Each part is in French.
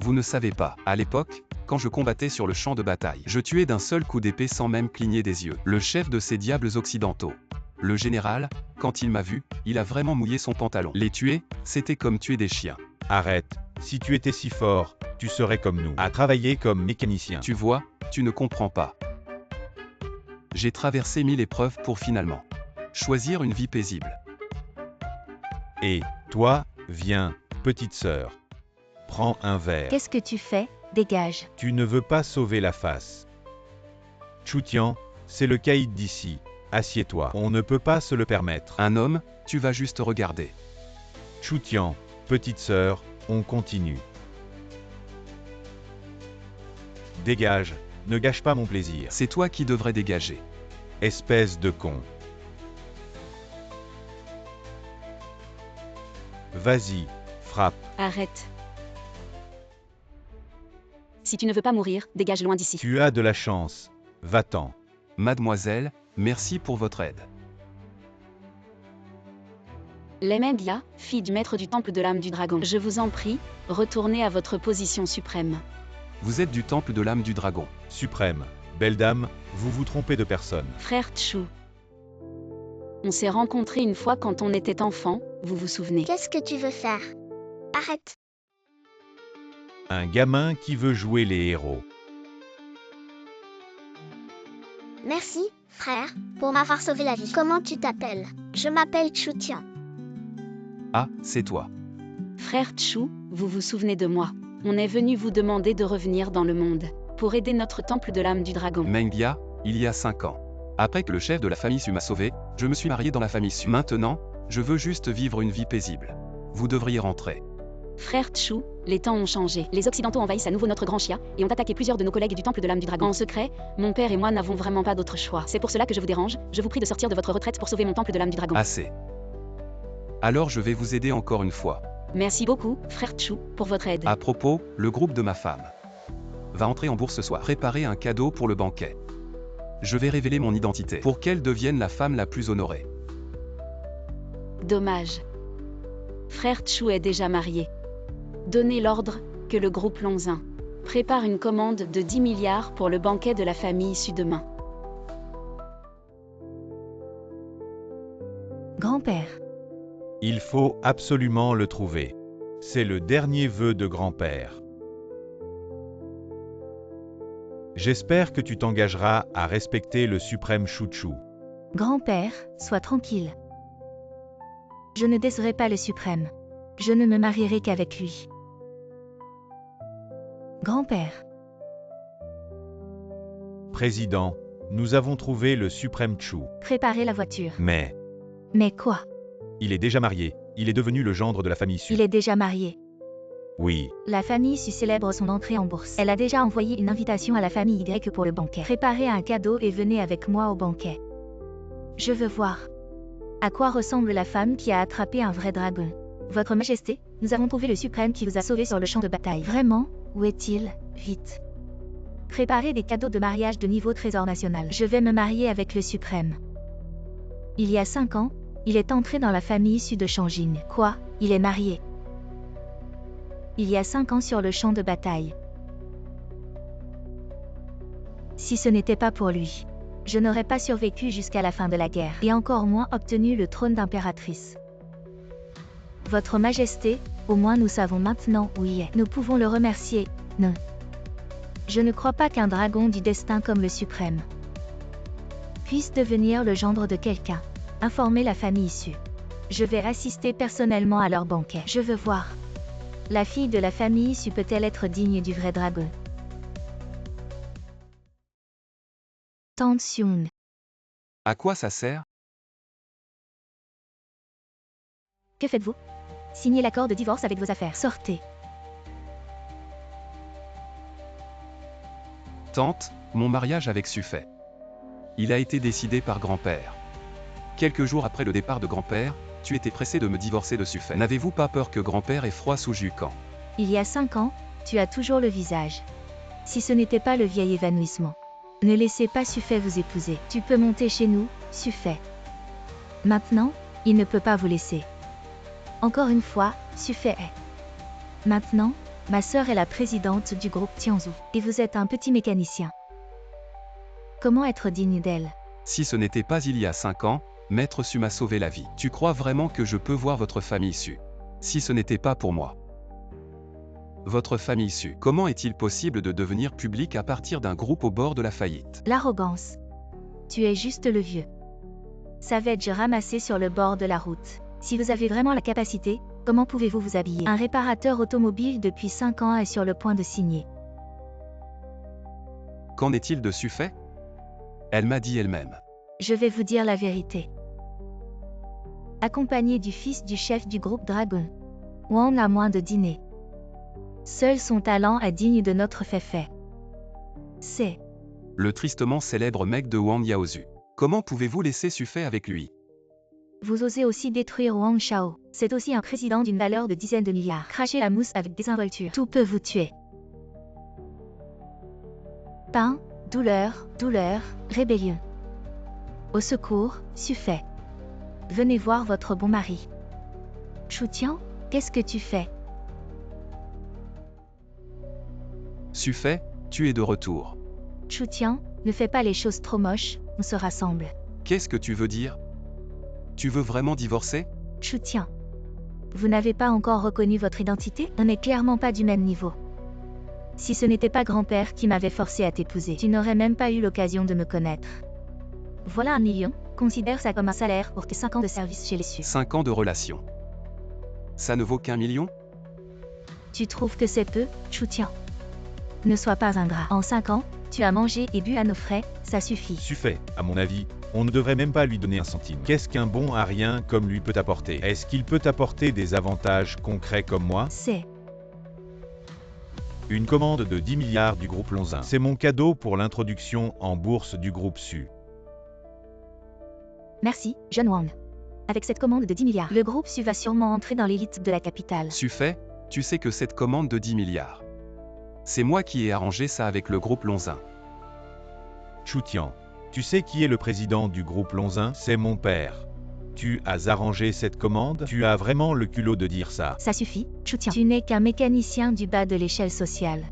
Vous ne savez pas, à l'époque, quand je combattais sur le champ de bataille, je tuais d'un seul coup d'épée sans même cligner des yeux, le chef de ces diables occidentaux. Le général, quand il m'a vu, il a vraiment mouillé son pantalon. Les tuer, c'était comme tuer des chiens. Arrête, si tu étais si fort, tu serais comme nous, à travailler comme mécanicien. Tu vois, tu ne comprends pas. J'ai traversé 1000 épreuves pour finalement choisir une vie paisible. Et, toi, viens, petite sœur. Prends un verre. Qu'est-ce que tu fais? Dégage. Tu ne veux pas sauver la face. Chu Tian, c'est le caïd d'ici. Assieds-toi. On ne peut pas se le permettre. Un homme, tu vas juste regarder. Chu Tian, petite sœur, on continue. Dégage, ne gâche pas mon plaisir. C'est toi qui devrais dégager. Espèce de con. Vas-y, frappe. Arrête. Si tu ne veux pas mourir, dégage loin d'ici. Tu as de la chance. Va-t'en. Mademoiselle, merci pour votre aide. Lemendia, fille du maître du temple de l'âme du dragon. Je vous en prie, retournez à votre position suprême. Vous êtes du temple de l'âme du dragon. Suprême. Belle dame, vous vous trompez de personne. Frère Chu. On s'est rencontrés une fois quand on était enfant, vous vous souvenez? Qu'est-ce que tu veux faire? Arrête. Un gamin qui veut jouer les héros. Merci, frère, pour m'avoir sauvé la vie. Comment tu t'appelles? Je m'appelle Chu Tian. Ah, c'est toi. Frère Chu, vous vous souvenez de moi? On est venu vous demander de revenir dans le monde, pour aider notre temple de l'âme du dragon. Mengia, il y a 5 ans. Après que le chef de la famille Su m'a sauvé, je me suis marié dans la famille Su. Maintenant, je veux juste vivre une vie paisible. Vous devriez rentrer. Frère Chu, les temps ont changé. Les Occidentaux envahissent à nouveau notre grand Xia, et ont attaqué plusieurs de nos collègues du temple de l'âme du dragon. En secret, mon père et moi n'avons vraiment pas d'autre choix. C'est pour cela que je vous dérange, je vous prie de sortir de votre retraite pour sauver mon temple de l'âme du dragon. Assez. Alors je vais vous aider encore une fois. Merci beaucoup, frère Chu, pour votre aide. À propos, le groupe de ma femme va entrer en bourse ce soir. Préparez un cadeau pour le banquet. Je vais révéler mon identité pour qu'elle devienne la femme la plus honorée. Dommage. Frère Chu est déjà marié. Donnez l'ordre que le groupe Lonzin prépare une commande de 10 milliards pour le banquet de la famille Su demain. Grand-père. Il faut absolument le trouver. C'est le dernier vœu de grand-père. J'espère que tu t'engageras à respecter le suprême Chu Chu. Grand-père, sois tranquille. Je ne décerai pas le suprême. Je ne me marierai qu'avec lui. Grand-père. Président, nous avons trouvé le suprême Chu. Préparez la voiture. Mais, Mais quoi? il est déjà marié. Il est devenu le gendre de la famille Su. Il est déjà marié. Oui, La famille Su célèbre son entrée en bourse. Elle a déjà envoyé une invitation à la famille Y pour le banquet. Préparez un cadeau et venez avec moi au banquet. Je veux voir. À quoi ressemble la femme qui a attrapé un vrai dragon? Votre Majesté, nous avons trouvé le suprême qui vous a sauvé sur le champ de bataille. Vraiment? Où est-il? Vite. Préparez des cadeaux de mariage de niveau trésor national. Je vais me marier avec le suprême. Il y a 5 ans, il est entré dans la famille Su de Shangjing. Quoi? Il est marié. Il y a 5 ans sur le champ de bataille. Si ce n'était pas pour lui, je n'aurais pas survécu jusqu'à la fin de la guerre, et encore moins obtenu le trône d'impératrice. Votre Majesté, au moins nous savons maintenant où il est. Nous pouvons le remercier, non. Je ne crois pas qu'un dragon du destin comme le suprême puisse devenir le gendre de quelqu'un. Informez la famille Su. Je vais assister personnellement à leur banquet. Je veux voir. La fille de la famille Su peut-elle être digne du vrai dragon? Tante Xiong. À quoi ça sert? Que faites-vous? Signez l'accord de divorce avec vos affaires. Sortez. Tante, mon mariage avec Su fait. Il a été décidé par grand-père. Quelques jours après le départ de grand-père, tu étais pressé de me divorcer de Su fait. N'avez-vous pas peur que grand-père ait froid sous Jukan? Il y a 5 ans, tu as toujours le visage. Si ce n'était pas le vieil évanouissement. Ne laissez pas Su fait vous épouser. Tu peux monter chez nous, Su fait. Maintenant, il ne peut pas vous laisser. Encore une fois, Su fait est. Maintenant, Ma sœur est la présidente du groupe Tianzhu, et vous êtes un petit mécanicien. Comment être digne d'elle? Si ce n'était pas il y a 5 ans, Maître Su m'a sauvé la vie. Tu crois vraiment que je peux voir votre famille Su? Si ce n'était pas pour moi. Votre famille Su, comment est-il possible de devenir public à partir d'un groupe au bord de la faillite? L'arrogance. Tu es juste le vieux savage ramassé sur le bord de la route. Si vous avez vraiment la capacité, comment pouvez-vous vous habiller? Un réparateur automobile depuis 5 ans est sur le point de signer. Qu'en est-il de Su Fei? Elle m'a dit elle-même. Je vais vous dire la vérité. Accompagné du fils du chef du groupe Dragon, Wang a moins de dîner. Seul son talent est digne de notre Fei. C'est Le tristement célèbre mec de Wang Yaozu. Comment pouvez-vous laisser Su Fei avec lui? Vous osez aussi détruire Wang Shao. C'est aussi un président d'une valeur de dizaines de milliards. Cracher la mousse avec désinvolture. Tout peut vous tuer. Pain, douleur, douleur, rébellion. Au secours, Su Fei. Venez voir votre bon mari. Chu Tian, qu'est-ce que tu fais? Su Fei, tu es de retour. Chu Tian, ne fais pas les choses trop moches, on se rassemble. Qu'est-ce que tu veux dire? Tu veux vraiment divorcer? Chu Tian. Vous n'avez pas encore reconnu votre identité? On n'est clairement pas du même niveau. Si ce n'était pas grand-père qui m'avait forcé à t'épouser, tu n'aurais même pas eu l'occasion de me connaître. Voilà 1 million, considère ça comme un salaire pour tes 5 ans de service chez les Su. 5 ans de relation. Ça ne vaut qu'1 million? Tu trouves que c'est peu, Chu Tian? Ne sois pas ingrat. En 5 ans, tu as mangé et bu à nos frais, ça suffit. Su Fei, à mon avis, on ne devrait même pas lui donner un centime. Qu'est-ce qu'un bon à rien comme lui peut apporter? Est-ce qu'il peut apporter des avantages concrets comme moi? C'est Une commande de 10 milliards du groupe Lonzin. C'est mon cadeau pour l'introduction en bourse du groupe Su. Merci, John Wang. Avec cette commande de 10 milliards, le groupe Su va sûrement entrer dans l'élite de la capitale. Su Fei, tu sais que cette commande de 10 milliards. C'est moi qui ai arrangé ça avec le groupe Lonzin. Chu Tian, tu sais qui est le président du groupe Lonzin? C'est mon père. Tu as arrangé cette commande? Tu as vraiment le culot de dire ça? Ça suffit, Chu Tian. Tu n'es qu'un mécanicien du bas de l'échelle sociale.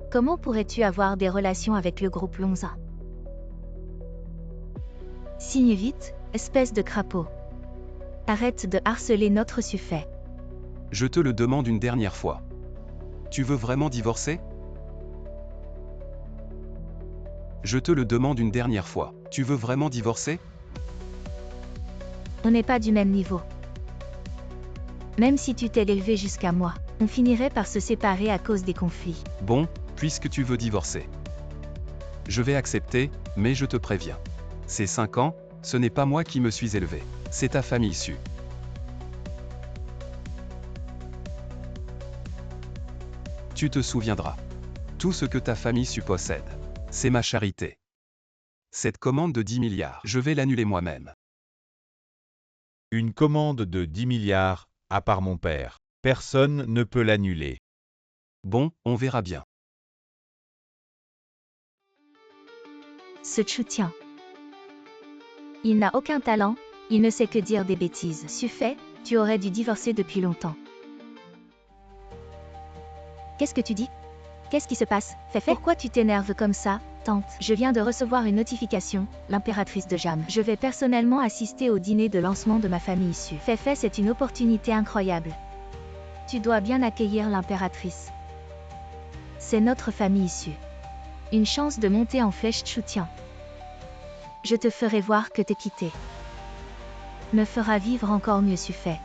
Comment pourrais-tu avoir des relations avec le groupe Lonzin? Signe vite, espèce de crapaud. Arrête de harceler notre Su Fei. Je te le demande une dernière fois. Tu veux vraiment divorcer? Je te le demande une dernière fois. Tu veux vraiment divorcer? On n'est pas du même niveau. Même si tu t'es élevé jusqu'à moi, on finirait par se séparer à cause des conflits. Bon, puisque tu veux divorcer. Je vais accepter, mais je te préviens. Ces 5 ans, ce n'est pas moi qui me suis élevé. C'est ta famille Su. Tu te souviendras. Tout ce que ta famille Su possède. C'est ma charité. Cette commande de 10 milliards, je vais l'annuler moi-même. Une commande de 10 milliards, à part mon père. Personne ne peut l'annuler. Bon, on verra bien. Ce Chu Tian. Il n'a aucun talent, il ne sait que dire des bêtises. Su Fei, tu aurais dû divorcer depuis longtemps. Qu'est-ce que tu dis? Qu'est-ce qui se passe, Fei? Pourquoi tu t'énerves comme ça, tante? Je viens de recevoir une notification, l'impératrice de Jam. Je vais personnellement assister au dîner de lancement de ma famille Su. Fei, c'est une opportunité incroyable. Tu dois bien accueillir l'impératrice. C'est notre famille Su. Une chance de monter en flèche Chu Tian. Je te ferai voir que te quitter me fera vivre encore mieux, Su Fei.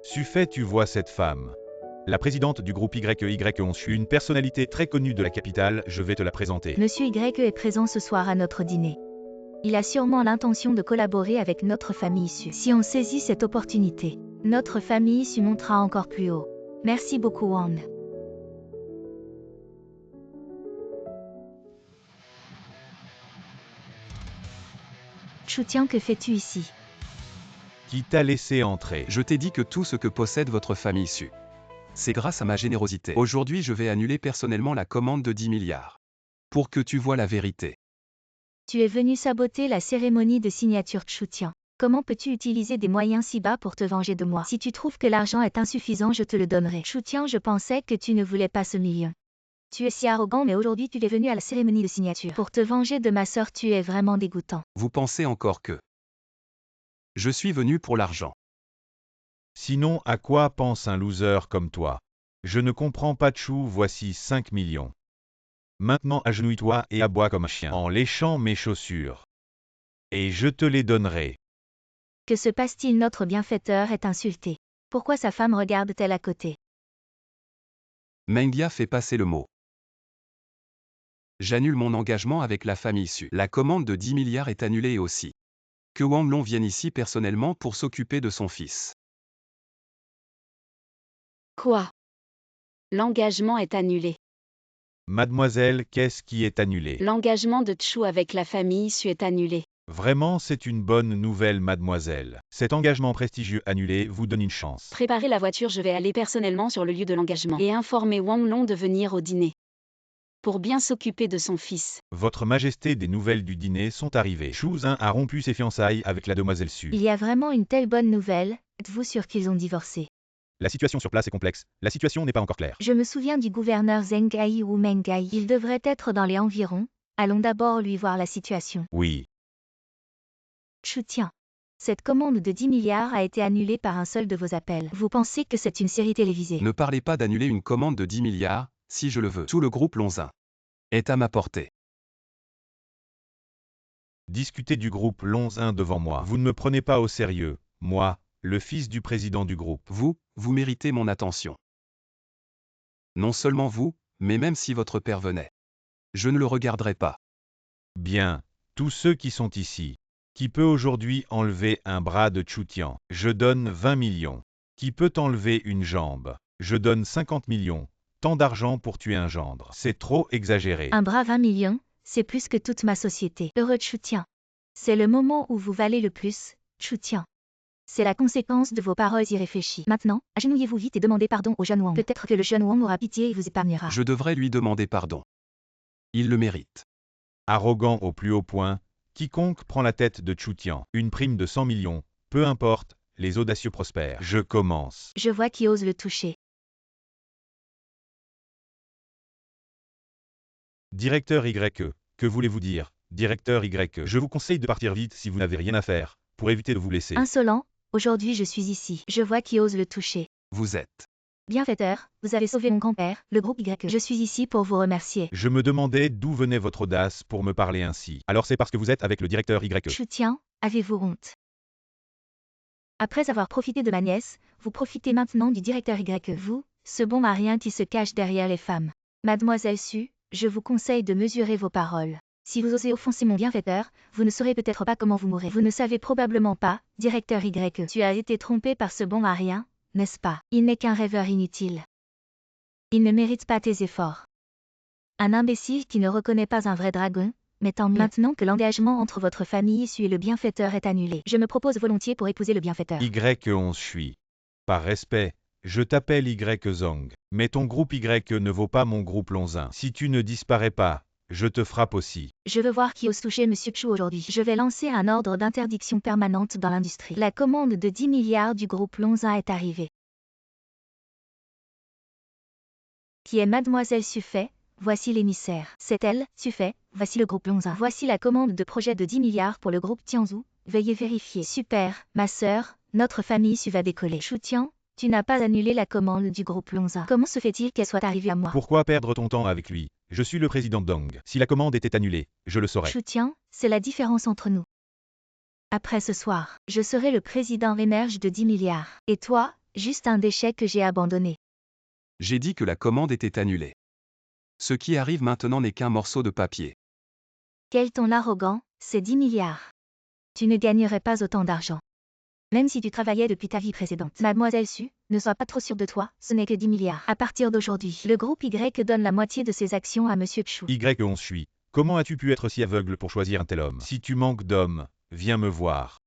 Su Fei, tu vois cette femme. La présidente du groupe YY11. Je suis une personnalité très connue de la capitale, je vais te la présenter. Monsieur Y est présent ce soir à notre dîner. Il a sûrement l'intention de collaborer avec notre famille Su. Si on saisit cette opportunité, notre famille Su montera encore plus haut. Merci beaucoup, Wang. Chu Tian, que fais-tu ici? Qui t'a laissé entrer? Je t'ai dit que tout ce que possède votre famille Su. C'est grâce à ma générosité. Aujourd'hui, je vais annuler personnellement la commande de 10 milliards. Pour que tu vois la vérité. Tu es venu saboter la cérémonie de signature Chu Tian. Comment peux-tu utiliser des moyens si bas pour te venger de moi? Si tu trouves que l'argent est insuffisant, je te le donnerai. Chu Tian, je pensais que tu ne voulais pas ce million. Tu es si arrogant, mais aujourd'hui tu es venu à la cérémonie de signature. Pour te venger de ma sœur, tu es vraiment dégoûtant. Vous pensez encore que je suis venu pour l'argent. Sinon, à quoi pense un loser comme toi? Je ne comprends pas Chou, voici 5 millions. Maintenant agenouille-toi et aboie comme un chien en léchant mes chaussures. Et je te les donnerai. Que se passe-t-il? Notre bienfaiteur est insulté. Pourquoi sa femme regarde-t-elle à côté? Mengia fait passer le mot. J'annule mon engagement avec la famille Su. La commande de 10 milliards est annulée aussi. Que Wang Long vienne ici personnellement pour s'occuper de son fils. Quoi? L'engagement est annulé. Mademoiselle, qu'est-ce qui est annulé? L'engagement de Chou avec la famille Su est annulé. Vraiment, c'est une bonne nouvelle, mademoiselle. Cet engagement prestigieux annulé vous donne une chance. Préparez la voiture, je vais aller personnellement sur le lieu de l'engagement et informer Wang Long de venir au dîner. Pour bien s'occuper de son fils. Votre Majesté, des nouvelles du dîner sont arrivées. Chou Zin a rompu ses fiançailles avec la demoiselle Su. Il y a vraiment une telle bonne nouvelle? Êtes-vous sûr qu'ils ont divorcé? La situation sur place est complexe. La situation n'est pas encore claire. Je me souviens du gouverneur Zheng Gai ou Meng Gai. Il devrait être dans les environs. Allons d'abord lui voir la situation. Oui. Chu Tian. Cette commande de 10 milliards a été annulée par un seul de vos appels. Vous pensez que c'est une série télévisée? Ne parlez pas d'annuler une commande de 10 milliards, si je le veux. Tout le groupe Lonzin est à ma portée. Discutez du groupe Lonzin devant moi. Vous ne me prenez pas au sérieux. Moi, le fils du président du groupe. Vous méritez mon attention. Non seulement vous, mais même si votre père venait. Je ne le regarderai pas. Bien. Tous ceux qui sont ici. Qui peut aujourd'hui enlever un bras de Chu Tian? Je donne 20 millions. Qui peut enlever une jambe? Je donne 50 millions. Tant d'argent pour tuer un gendre. C'est trop exagéré. Un bras 20 millions, c'est plus que toute ma société. Heureux Chu Tian. C'est le moment où vous valez le plus, Chu Tian. C'est la conséquence de vos paroles irréfléchies. Maintenant, agenouillez-vous vite et demandez pardon au jeune Wang. Peut-être que le jeune Wang aura pitié et vous épargnera. Je devrais lui demander pardon. Il le mérite. Arrogant au plus haut point, quiconque prend la tête de Chu Tian, une prime de 100 millions, peu importe, les audacieux prospèrent. Je commence. Je vois qui ose le toucher. Directeur YE, que voulez-vous dire? Directeur YE, je vous conseille de partir vite si vous n'avez rien à faire, pour éviter de vous blesser. Insolent, aujourd'hui je suis ici. Je vois qui ose le toucher. Vous êtes. Bienfaiteur, vous avez sauvé mon grand-père, le groupe YE. Je suis ici pour vous remercier. Je me demandais d'où venait votre audace pour me parler ainsi. Alors c'est parce que vous êtes avec le directeur YE. Chu Tian, avez-vous honte? Après avoir profité de ma nièce, vous profitez maintenant du directeur YE. Vous, ce bon marien qui se cache derrière les femmes. Mademoiselle Su, je vous conseille de mesurer vos paroles. Si vous osez offenser mon bienfaiteur, vous ne saurez peut-être pas comment vous mourrez. Vous ne savez probablement pas, directeur YE. Tu as été trompé par ce bon marien, n'est-ce pas? Il n'est qu'un rêveur inutile. Il ne mérite pas tes efforts. Un imbécile qui ne reconnaît pas un vrai dragon, mais tant mieux. Maintenant que l'engagement entre votre famille Su et le bienfaiteur est annulé, je me propose volontiers pour épouser le bienfaiteur. Y11 suis. Par respect, je t'appelle Y Zong. Mais ton groupe YE ne vaut pas mon groupe Lonzin. Si tu ne disparais pas, je te frappe aussi. Je veux voir qui ose toucher Monsieur Chu aujourd'hui. Je vais lancer un ordre d'interdiction permanente dans l'industrie. La commande de 10 milliards du groupe Lonzin est arrivée. Qui est Mademoiselle Suffet? Voici l'émissaire. C'est elle, Suffet, voici le groupe Lonzin. Voici la commande de projet de 10 milliards pour le groupe Tianzhu. Veuillez vérifier. Super, ma sœur, notre famille Su va décoller. Chu Tian, tu n'as pas annulé la commande du groupe Lonzin. Comment se fait-il qu'elle soit arrivée à moi? Pourquoi perdre ton temps avec lui? Je suis le président Dong. Si la commande était annulée, je le saurais. Chu Tian, c'est la différence entre nous. Après ce soir, je serai le président émerge de 10 milliards. Et toi, juste un déchet que j'ai abandonné. J'ai dit que la commande était annulée. Ce qui arrive maintenant n'est qu'un morceau de papier. Quel ton arrogant, c'est 10 milliards. Tu ne gagnerais pas autant d'argent. Même si tu travaillais depuis ta vie précédente. Mademoiselle Su, ne sois pas trop sûre de toi, ce n'est que 10 milliards. À partir d'aujourd'hui, le groupe Y donne la moitié de ses actions à Monsieur Chu. Y11 suis. Comment as-tu pu être si aveugle pour choisir un tel homme? Si tu manques d'hommes, viens me voir.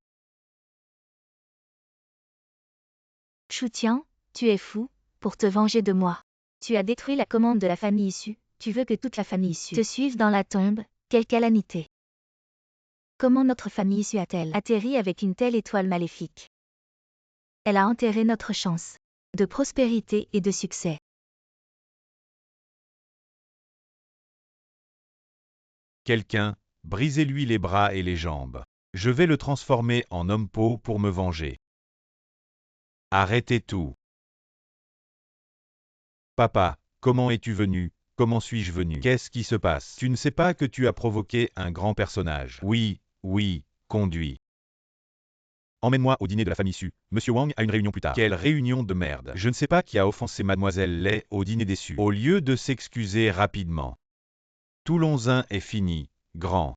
Chu Tian, tu es fou, pour te venger de moi. Tu as détruit la commande de la famille Su, tu veux que toute la famille Su te suive dans la tombe, quelle calamité. Comment notre famille issue a-t-elle atterri avec une telle étoile maléfique? Elle a enterré notre chance de prospérité et de succès. Quelqu'un, brisez-lui les bras et les jambes. Je vais le transformer en homme-peau pour me venger. Arrêtez tout. Papa, comment es-tu venu? Comment suis-je venu? Qu'est-ce qui se passe? Tu ne sais pas que tu as provoqué un grand personnage. Oui, conduis. Emmène-moi au dîner de la famille Su. Monsieur Wang a une réunion plus tard. Quelle réunion de merde. Je ne sais pas qui a offensé Mademoiselle Lei au dîner des Su. Au lieu de s'excuser rapidement. Toulonzin est fini. Grand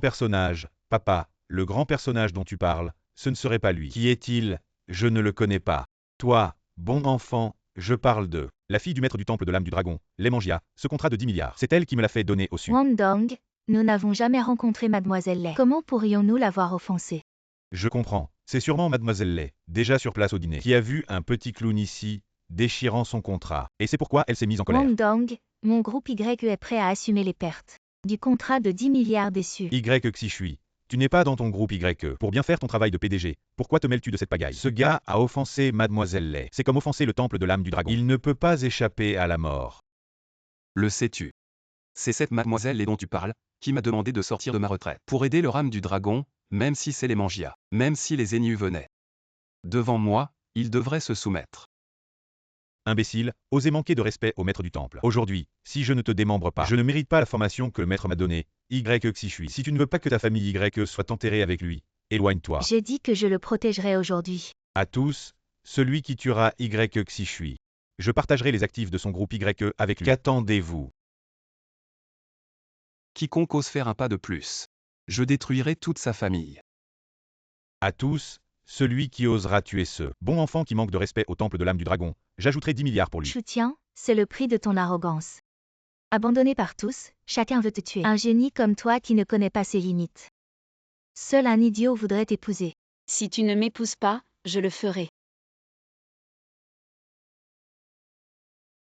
personnage. Papa, le grand personnage dont tu parles, ce ne serait pas lui. Qui est-il? Je ne le connais pas. Toi, bon enfant, je parle de la fille du maître du temple de l'âme du dragon, Lei Mangia, ce contrat de 10 milliards. C'est elle qui me l'a fait donner au Su. Wang Dong, nous n'avons jamais rencontré Mademoiselle Lei. Comment pourrions-nous l'avoir offensée? Je comprends. C'est sûrement Mademoiselle Lei, déjà sur place au dîner, qui a vu un petit clown ici, déchirant son contrat. Et c'est pourquoi elle s'est mise en colère. Wang Dong, mon groupe YE est prêt à assumer les pertes du contrat de 10 milliards déçus. Xishui, tu n'es pas dans ton groupe YE. Pour bien faire ton travail de PDG, pourquoi te mêles-tu de cette pagaille? Ce gars a offensé Mademoiselle Lei. C'est comme offenser le temple de l'âme du dragon. Il ne peut pas échapper à la mort. Le sais-tu? C'est cette mademoiselle Lei dont tu parles, qui m'a demandé de sortir de ma retraite. Pour aider leur âme du dragon, même si c'est les Mangia, même si les Enneus venaient. Devant moi, ils devraient se soumettre. Imbécile, osez manquer de respect au maître du temple. Aujourd'hui, si je ne te démembre pas, je ne mérite pas la formation que le maître m'a donnée, Xishui. Si tu ne veux pas que ta famille YE soit enterrée avec lui, éloigne-toi. J'ai dit que je le protégerai aujourd'hui. À tous, celui qui tuera Xishui. Je partagerai les actifs de son groupe YE avec lui. Qu'attendez-vous? Quiconque ose faire un pas de plus. Je détruirai toute sa famille. À tous, celui qui osera tuer ce bon enfant qui manque de respect au temple de l'âme du dragon, j'ajouterai 10 milliards pour lui. Chutian, c'est le prix de ton arrogance. Abandonné par tous, chacun veut te tuer. Un génie comme toi qui ne connaît pas ses limites. Seul un idiot voudrait t'épouser. Si tu ne m'épouses pas, je le ferai.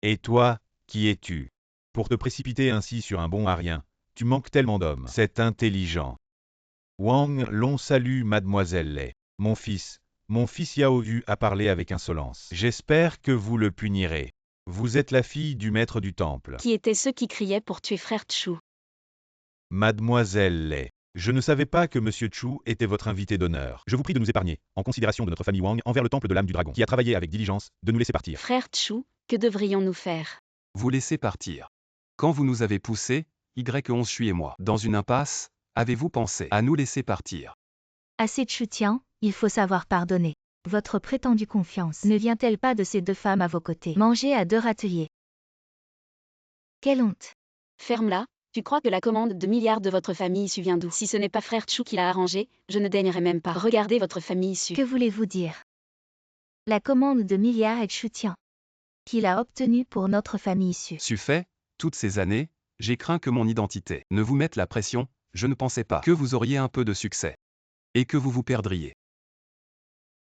Et toi, qui es-tu? Pour te précipiter ainsi sur un bon à rien, tu manques tellement d'hommes. C'est intelligent. Wang Long salue Mademoiselle Lei. Mon fils Yao Yu a parlé avec insolence. J'espère que vous le punirez. Vous êtes la fille du maître du temple. Qui étaient ceux qui criaient pour tuer frère Chu? Mademoiselle Lei. Je ne savais pas que Monsieur Chu était votre invité d'honneur. Je vous prie de nous épargner, en considération de notre famille Wang envers le temple de l'âme du dragon, qui a travaillé avec diligence, de nous laisser partir. Frère Chu, que devrions-nous faire? Vous laissez partir. Quand vous nous avez poussés, Y11 Shui et moi, dans une impasse, avez-vous pensé à nous laisser partir? Assez de Chutian, il faut savoir pardonner. Votre prétendue confiance ne vient-elle pas de ces deux femmes à vos côtés? Manger à deux râteliers. Quelle honte! Ferme-la, tu crois que la commande de milliards de votre famille issue vient d'où? Si ce n'est pas frère Chu qui l'a arrangé, je ne daignerai même pas regarder votre famille issue. Que voulez-vous dire? La commande de milliards est de Chutian, qu'il a obtenue pour notre famille issue. Fait, toutes ces années, j'ai craint que mon identité ne vous mette la pression, je ne pensais pas que vous auriez un peu de succès. Et que vous vous perdriez.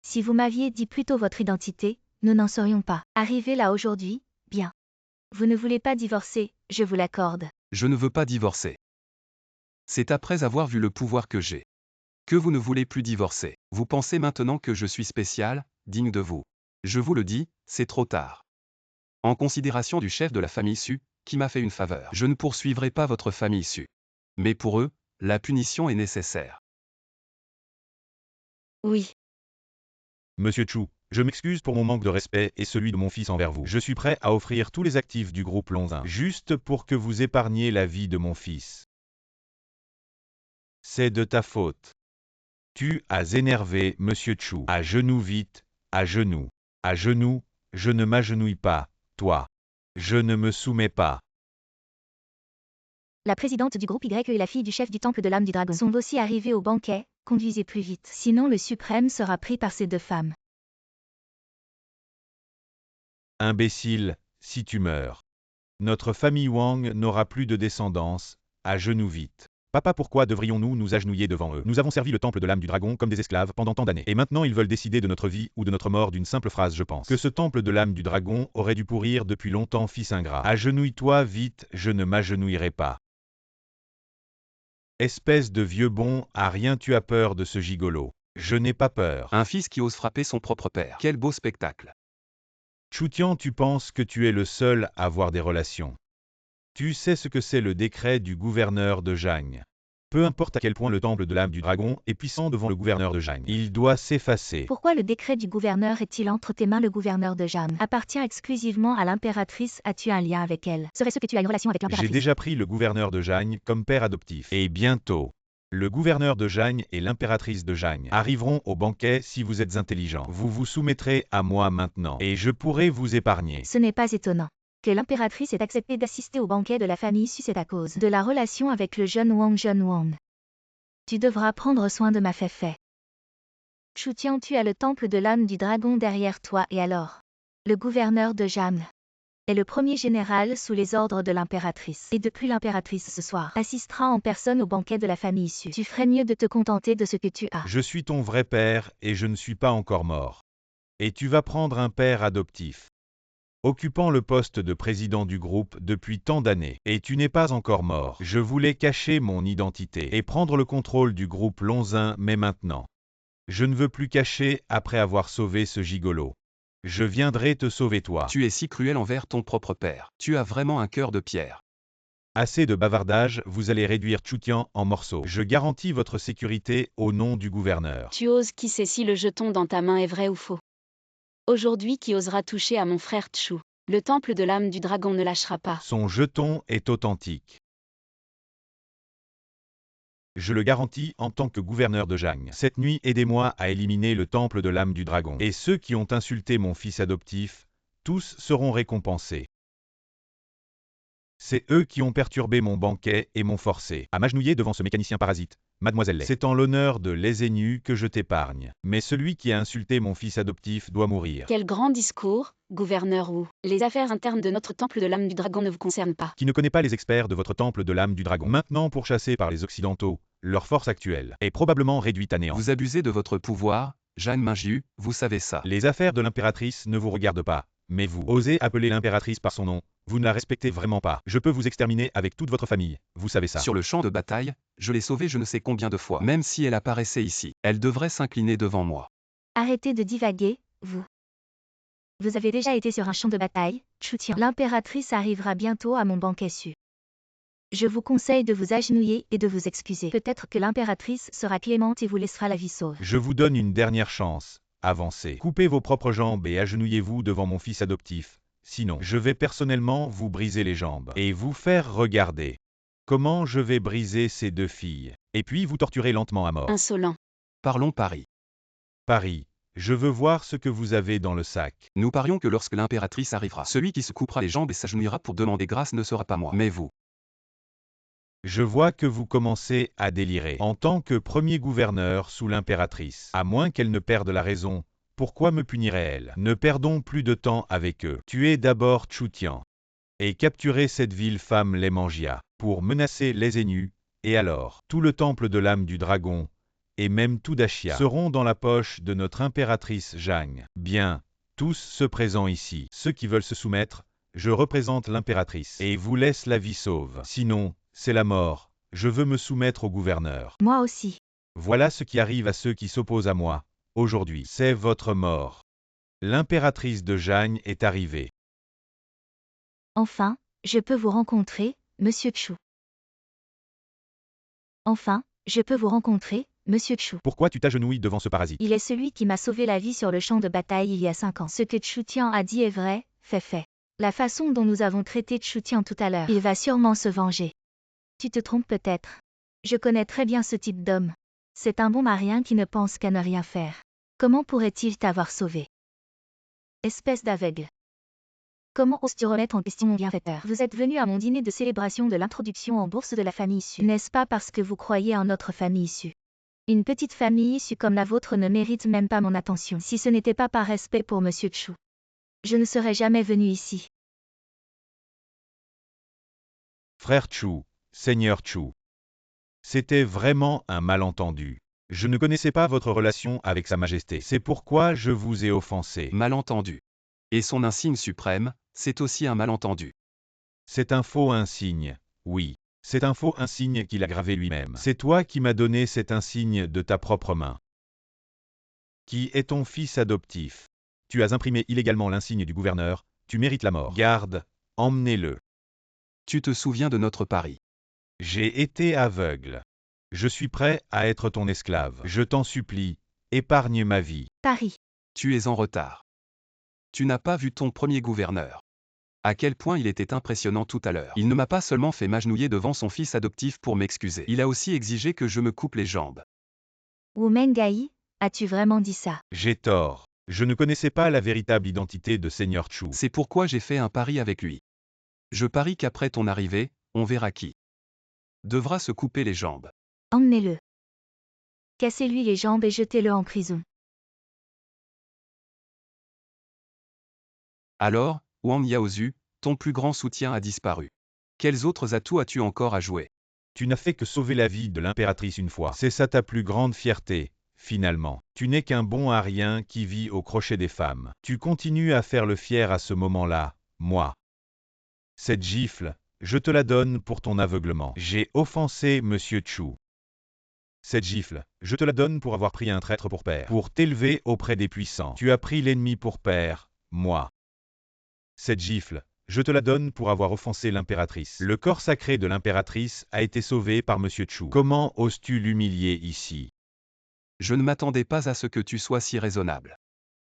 Si vous m'aviez dit plutôt votre identité, nous n'en serions pas arrivés là aujourd'hui, bien. Vous ne voulez pas divorcer, je vous l'accorde. Je ne veux pas divorcer. C'est après avoir vu le pouvoir que j'ai. Que vous ne voulez plus divorcer. Vous pensez maintenant que je suis spécial, digne de vous. Je vous le dis, c'est trop tard. En considération du chef de la famille Su, qui m'a fait une faveur, je ne poursuivrai pas votre famille Su. Mais pour eux, la punition est nécessaire. Oui. Monsieur Chu, je m'excuse pour mon manque de respect et celui de mon fils envers vous. Je suis prêt à offrir tous les actifs du groupe Lonzin, juste pour que vous épargniez la vie de mon fils. C'est de ta faute. Tu as énervé Monsieur Chu. À genoux vite, à genoux. À genoux, je ne m'agenouille pas, toi. Je ne me soumets pas. La présidente du groupe Y et la fille du chef du temple de l'âme du dragon sont aussi arrivées au banquet, conduisez plus vite. Sinon le suprême sera pris par ces deux femmes. Imbécile, si tu meurs. Notre famille Wang n'aura plus de descendance, à genoux vite. Papa, pourquoi devrions-nous nous agenouiller devant eux? Nous avons servi le temple de l'âme du dragon comme des esclaves pendant tant d'années. Et maintenant ils veulent décider de notre vie ou de notre mort d'une simple phrase. Je pense que ce temple de l'âme du dragon aurait dû pourrir depuis longtemps, fils ingrat. Agenouille-toi vite, je ne m'agenouillerai pas. Espèce de vieux bon, à rien tu as peur de ce gigolo. Je n'ai pas peur. Un fils qui ose frapper son propre père. Quel beau spectacle. Chutian, tu penses que tu es le seul à avoir des relations. Tu sais ce que c'est le décret du gouverneur de Jagne. Peu importe à quel point le temple de l'âme du dragon est puissant devant le gouverneur de Jagne, il doit s'effacer. Pourquoi le décret du gouverneur est-il entre tes mains? Le gouverneur de Jam appartient exclusivement à l'impératrice. As-tu un lien avec elle? Serait-ce que tu as une relation avec J'ai l'impératrice? déjà pris le gouverneur de Jagne comme père adoptif. Et bientôt, le gouverneur de Jagne et l'impératrice de Jagne arriveront au banquet. Si vous êtes intelligent, vous vous soumettrez à moi maintenant, et je pourrai vous épargner. Ce n'est pas étonnant que l'impératrice ait accepté d'assister au banquet de la famille Su. C'est à cause de la relation avec le jeune Wang. Tu devras prendre soin de ma Féfé. Chutian, tu as le temple de l'âme du dragon derrière toi, et alors? Le gouverneur de Jam est le premier général sous les ordres de l'impératrice. Et depuis l'impératrice ce soir assistera en personne au banquet de la famille Su. Tu ferais mieux de te contenter de ce que tu as. Je suis ton vrai père et je ne suis pas encore mort. Et tu vas prendre un père adoptif, occupant le poste de président du groupe depuis tant d'années. Et tu n'es pas encore mort. Je voulais cacher mon identité et prendre le contrôle du groupe Lonzin, mais maintenant, je ne veux plus cacher après avoir sauvé ce gigolo. Je viendrai te sauver toi. Tu es si cruel envers ton propre père. Tu as vraiment un cœur de pierre. Assez de bavardage, vous allez réduire Chutian en morceaux. Je garantis votre sécurité au nom du gouverneur. Tu oses, qui sait si le jeton dans ta main est vrai ou faux? Aujourd'hui, qui osera toucher à mon frère Tchou? Le temple de l'âme du dragon ne lâchera pas. Son jeton est authentique. Je le garantis en tant que gouverneur de Jagne. Cette nuit, aidez-moi à éliminer le temple de l'âme du dragon. Et ceux qui ont insulté mon fils adoptif, tous seront récompensés. C'est eux qui ont perturbé mon banquet et m'ont forcé à m'agenouiller devant ce mécanicien parasite, mademoiselle Lay. C'est en l'honneur de Lézénu que je t'épargne. Mais celui qui a insulté mon fils adoptif doit mourir. Quel grand discours, gouverneur Wu. Les affaires internes de notre temple de l'âme du dragon ne vous concernent pas. Qui ne connaît pas les experts de votre temple de l'âme du dragon, maintenant pourchassés par les Occidentaux, leur force actuelle est probablement réduite à néant. Vous abusez de votre pouvoir, Jeanne Mingiu, vous savez ça. Les affaires de l'impératrice ne vous regardent pas, mais vous osez appeler l'impératrice par son nom. Vous ne la respectez vraiment pas. Je peux vous exterminer avec toute votre famille, vous savez ça. Sur le champ de bataille, je l'ai sauvée je ne sais combien de fois. Même si elle apparaissait ici, elle devrait s'incliner devant moi. Arrêtez de divaguer, vous. Vous avez déjà été sur un champ de bataille, Chutian. L'impératrice arrivera bientôt à mon banquet Su. Je vous conseille de vous agenouiller et de vous excuser. Peut-être que l'impératrice sera clémente et vous laissera la vie sauve. Je vous donne une dernière chance. Avancez. Coupez vos propres jambes et agenouillez-vous devant mon fils adoptif. Sinon, je vais personnellement vous briser les jambes et vous faire regarder comment je vais briser ces deux filles. Et puis vous torturer lentement à mort. Insolent. Parlons Paris. Paris, je veux voir ce que vous avez dans le sac. Nous parions que lorsque l'impératrice arrivera, celui qui se coupera les jambes et s'agenouillera pour demander grâce ne sera pas moi, mais vous. Je vois que vous commencez à délirer. En tant que premier gouverneur sous l'impératrice, à moins qu'elle ne perde la raison, pourquoi me punirait-elle? Ne perdons plus de temps avec eux. Tuez d'abord Chutian et capturez cette vile femme Lémangia pour menacer Lézénu, et alors, tout le temple de l'âme du dragon, et même tout Dachia, seront dans la poche de notre impératrice Jagne. Bien, tous ceux présents ici, ceux qui veulent se soumettre, je représente l'impératrice, et vous laisse la vie sauve. Sinon, c'est la mort. Je veux me soumettre au gouverneur. Moi aussi. Voilà ce qui arrive à ceux qui s'opposent à moi. Aujourd'hui, c'est votre mort. L'impératrice de Jagne est arrivée. Enfin, je peux vous rencontrer, Monsieur Tchou. Enfin, je peux vous rencontrer, Monsieur Tchou. Pourquoi tu t'agenouilles devant ce parasite? Il est celui qui m'a sauvé la vie sur le champ de bataille il y a 5 ans. Ce que Chutian a dit est vrai, fait. La façon dont nous avons traité Chutian tout à l'heure, il va sûrement se venger. Tu te trompes peut-être. Je connais très bien ce type d'homme. C'est un bon marien qui ne pense qu'à ne rien faire. Comment pourrait-il t'avoir sauvé? Espèce d'aveugle. Comment oses-tu remettre en question mon bienfaiteur? Vous êtes venu à mon dîner de célébration de l'introduction en bourse de la famille Su. N'est-ce pas parce que vous croyez en notre famille Su? Une petite famille Su comme la vôtre ne mérite même pas mon attention. Si ce n'était pas par respect pour Monsieur Tchou, je ne serais jamais venu ici. Frère Tchou, Seigneur Tchou. C'était vraiment un malentendu. Je ne connaissais pas votre relation avec Sa Majesté. C'est pourquoi je vous ai offensé. Malentendu. Et son insigne suprême, c'est aussi un malentendu. C'est un faux insigne, oui. C'est un faux insigne qu'il a gravé lui-même. C'est toi qui m'as donné cet insigne de ta propre main. Qui est ton fils adoptif? Tu as imprimé illégalement l'insigne du gouverneur, tu mérites la mort. Garde, emmenez-le. Tu te souviens de notre pari. J'ai été aveugle. Je suis prêt à être ton esclave. Je t'en supplie, épargne ma vie. Paris. Tu es en retard. Tu n'as pas vu ton premier gouverneur. À quel point il était impressionnant tout à l'heure. Il ne m'a pas seulement fait m'agenouiller devant son fils adoptif pour m'excuser. Il a aussi exigé que je me coupe les jambes. Wumengai, as-tu vraiment dit ça? J'ai tort. Je ne connaissais pas la véritable identité de Seigneur Chu. C'est pourquoi j'ai fait un pari avec lui. Je parie qu'après ton arrivée, on verra qui devra se couper les jambes. Emmenez-le. Cassez-lui les jambes et jetez-le en prison. Alors, Wang Yaozu, ton plus grand soutien a disparu. Quels autres atouts as-tu encore à jouer? Tu n'as fait que sauver la vie de l'impératrice une fois. C'est ça ta plus grande fierté, finalement. Tu n'es qu'un bon à rien qui vit au crochet des femmes. Tu continues à faire le fier à ce moment-là, moi. Cette gifle, je te la donne pour ton aveuglement. J'ai offensé Monsieur Chu. Cette gifle, je te la donne pour avoir pris un traître pour père. Pour t'élever auprès des puissants. Tu as pris l'ennemi pour père, moi. Cette gifle, je te la donne pour avoir offensé l'impératrice. Le corps sacré de l'impératrice a été sauvé par Monsieur Chu. Comment oses-tu l'humilier ici? Je ne m'attendais pas à ce que tu sois si raisonnable.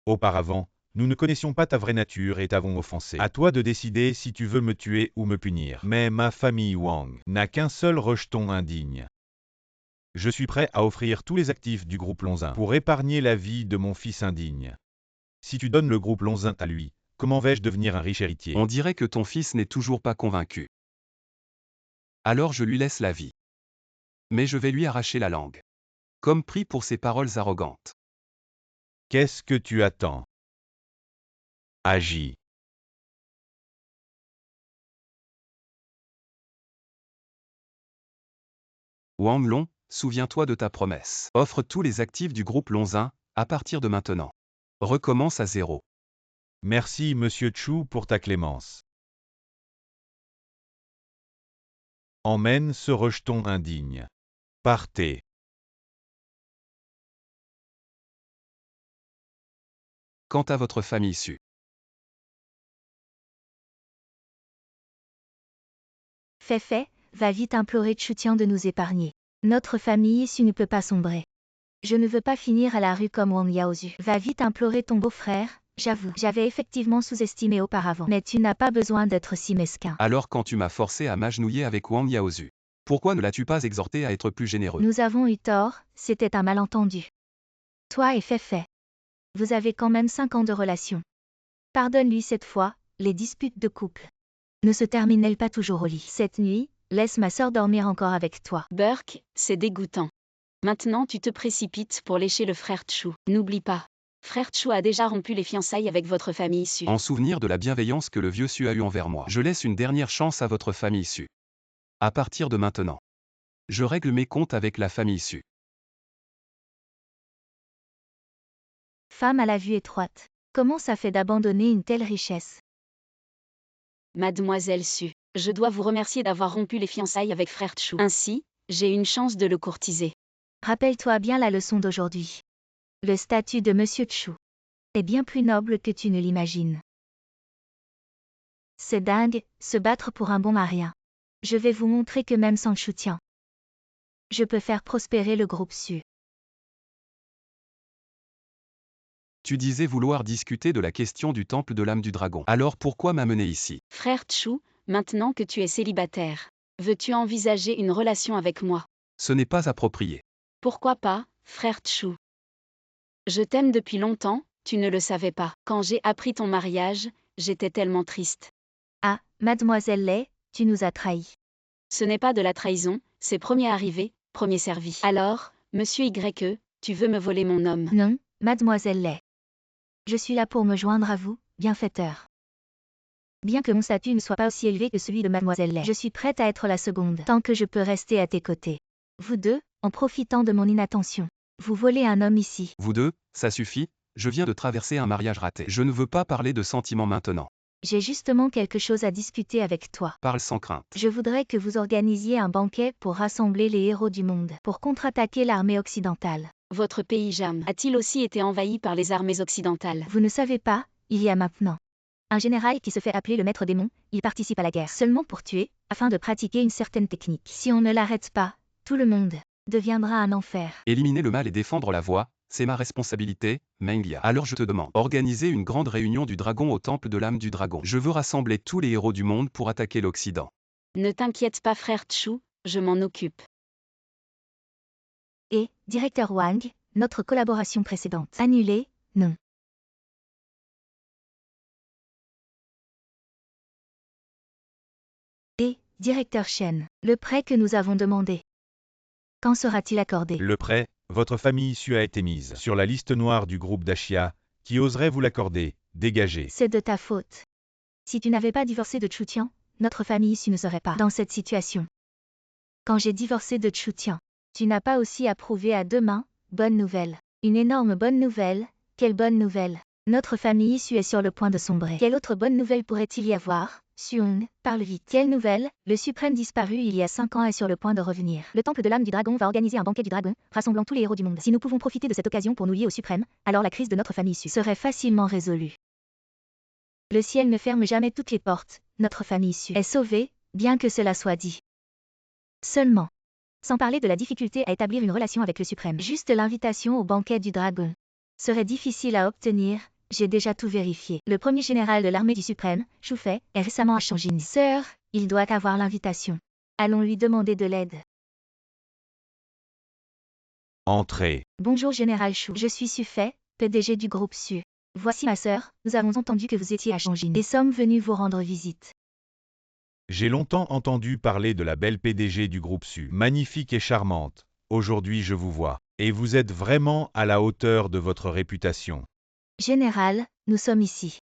Auparavant, nous ne connaissions pas ta vraie nature et t'avons offensé. À toi de décider si tu veux me tuer ou me punir. Mais ma famille Wang n'a qu'un seul rejeton indigne. Je suis prêt à offrir tous les actifs du groupe Lonzin pour épargner la vie de mon fils indigne. Si tu donnes le groupe Lonzin à lui, comment vais-je devenir un riche héritier? On dirait que ton fils n'est toujours pas convaincu. Alors je lui laisse la vie. Mais je vais lui arracher la langue. Comme prix pour ses paroles arrogantes. Qu'est-ce que tu attends? Agis. Wang Long, souviens-toi de ta promesse. Offre tous les actifs du groupe Lonzin, à partir de maintenant. Recommence à zéro. Merci Monsieur Chu pour ta clémence. Emmène ce rejeton indigne. Partez. Quant à votre famille Su. Fei, va vite implorer Chutian de nous épargner. Notre famille Su ne peut pas sombrer. Je ne veux pas finir à la rue comme Wang Yaozu. Va vite implorer ton beau-frère, j'avoue. J'avais effectivement sous-estimé auparavant. Mais tu n'as pas besoin d'être si mesquin. Alors quand tu m'as forcé à m'agenouiller avec Wang Yaozu, pourquoi ne l'as-tu pas exhorté à être plus généreux? Nous avons eu tort, c'était un malentendu. Toi et Fei. Vous avez quand même 5 ans de relation. Pardonne-lui cette fois, les disputes de couple ne se terminent-elles pas toujours au lit? Cette nuit, laisse ma sœur dormir encore avec toi. Burke, c'est dégoûtant. Maintenant tu te précipites pour lécher le frère Chu. N'oublie pas. Frère Chu a déjà rompu les fiançailles avec votre famille Su. En souvenir de la bienveillance que le vieux Su a eue envers moi, je laisse une dernière chance à votre famille Su. À partir de maintenant, je règle mes comptes avec la famille Su. Femme à la vue étroite. Comment ça fait d'abandonner une telle richesse? Mademoiselle Su, je dois vous remercier d'avoir rompu les fiançailles avec frère Chu. Ainsi, j'ai une chance de le courtiser. Rappelle-toi bien la leçon d'aujourd'hui. Le statut de Monsieur Chu est bien plus noble que tu ne l'imagines. C'est dingue, se battre pour un bon maria. Je vais vous montrer que même sans soutien, je peux faire prospérer le groupe Su. Tu disais vouloir discuter de la question du temple de l'âme du dragon. Alors pourquoi m'amener ici? Frère Chu, maintenant que tu es célibataire, veux-tu envisager une relation avec moi? Ce n'est pas approprié. Pourquoi pas, frère Chu? Je t'aime depuis longtemps, tu ne le savais pas. Quand j'ai appris ton mariage, j'étais tellement triste. Ah, mademoiselle Lei, tu nous as trahis. Ce n'est pas de la trahison, c'est premier arrivé, premier servi. Alors, monsieur YE, tu veux me voler mon homme? Non, mademoiselle Lei. Je suis là pour me joindre à vous, bienfaiteur. Bien que mon statut ne soit pas aussi élevé que celui de mademoiselle Lei, je suis prête à être la seconde, tant que je peux rester à tes côtés. Vous deux, en profitant de mon inattention, vous volez un homme ici. Vous deux, ça suffit, je viens de traverser un mariage raté. Je ne veux pas parler de sentiments maintenant. J'ai justement quelque chose à discuter avec toi. Parle sans crainte. Je voudrais que vous organisiez un banquet pour rassembler les héros du monde, pour contre-attaquer l'armée occidentale. Votre pays Jam a-t-il aussi été envahi par les armées occidentales? Vous ne savez pas, il y a maintenant un général qui se fait appeler le maître démon, il participe à la guerre seulement pour tuer, afin de pratiquer une certaine technique. Si on ne l'arrête pas, tout le monde deviendra un enfer. Éliminer le mal et défendre la voie, c'est ma responsabilité, Mengia. Alors je te demande, organiser une grande réunion du dragon au temple de l'âme du dragon. Je veux rassembler tous les héros du monde pour attaquer l'Occident. Ne t'inquiète pas frère Chu, je m'en occupe. Et, directeur Wang, notre collaboration précédente. Annulée, non. Et, directeur Shen, le prêt que nous avons demandé. Quand sera-t-il accordé? Le prêt, votre famille issue a été mise sur la liste noire du groupe d'Ashia. Qui oserait vous l'accorder? Dégagez. C'est de ta faute. Si tu n'avais pas divorcé de Chu Tian, notre famille issue ne serait pas dans cette situation. Quand j'ai divorcé de Chu Tian, tu n'as pas aussi approuvé à deux mains, bonne nouvelle. Une énorme bonne nouvelle, quelle bonne nouvelle. Notre famille issue est sur le point de sombrer. Quelle autre bonne nouvelle pourrait-il y avoir? Suong, parle vite. Quelle nouvelle? Le suprême disparu il y a 5 ans est sur le point de revenir. Le temple de l'âme du dragon va organiser un banquet du dragon, rassemblant tous les héros du monde. Si nous pouvons profiter de cette occasion pour nous lier au suprême, alors la crise de notre famille issue serait facilement résolue. Le ciel ne ferme jamais toutes les portes, notre famille issue est sauvée, bien que cela soit dit. Seulement. Sans parler de la difficulté à établir une relation avec le suprême. Juste l'invitation au banquet du dragon serait difficile à obtenir. J'ai déjà tout vérifié. Le premier général de l'armée du suprême, Shu Fei, est récemment à Changjin. Sœur, il doit avoir l'invitation. Allons lui demander de l'aide. Entrez. Bonjour général Shu. Je suis Su Fei, PDG du groupe Su. Voici ma sœur, nous avons entendu que vous étiez à Changjin et sommes venus vous rendre visite. J'ai longtemps entendu parler de la belle PDG du groupe Su. Magnifique et charmante. Aujourd'hui je vous vois. Et vous êtes vraiment à la hauteur de votre réputation. Général, nous sommes ici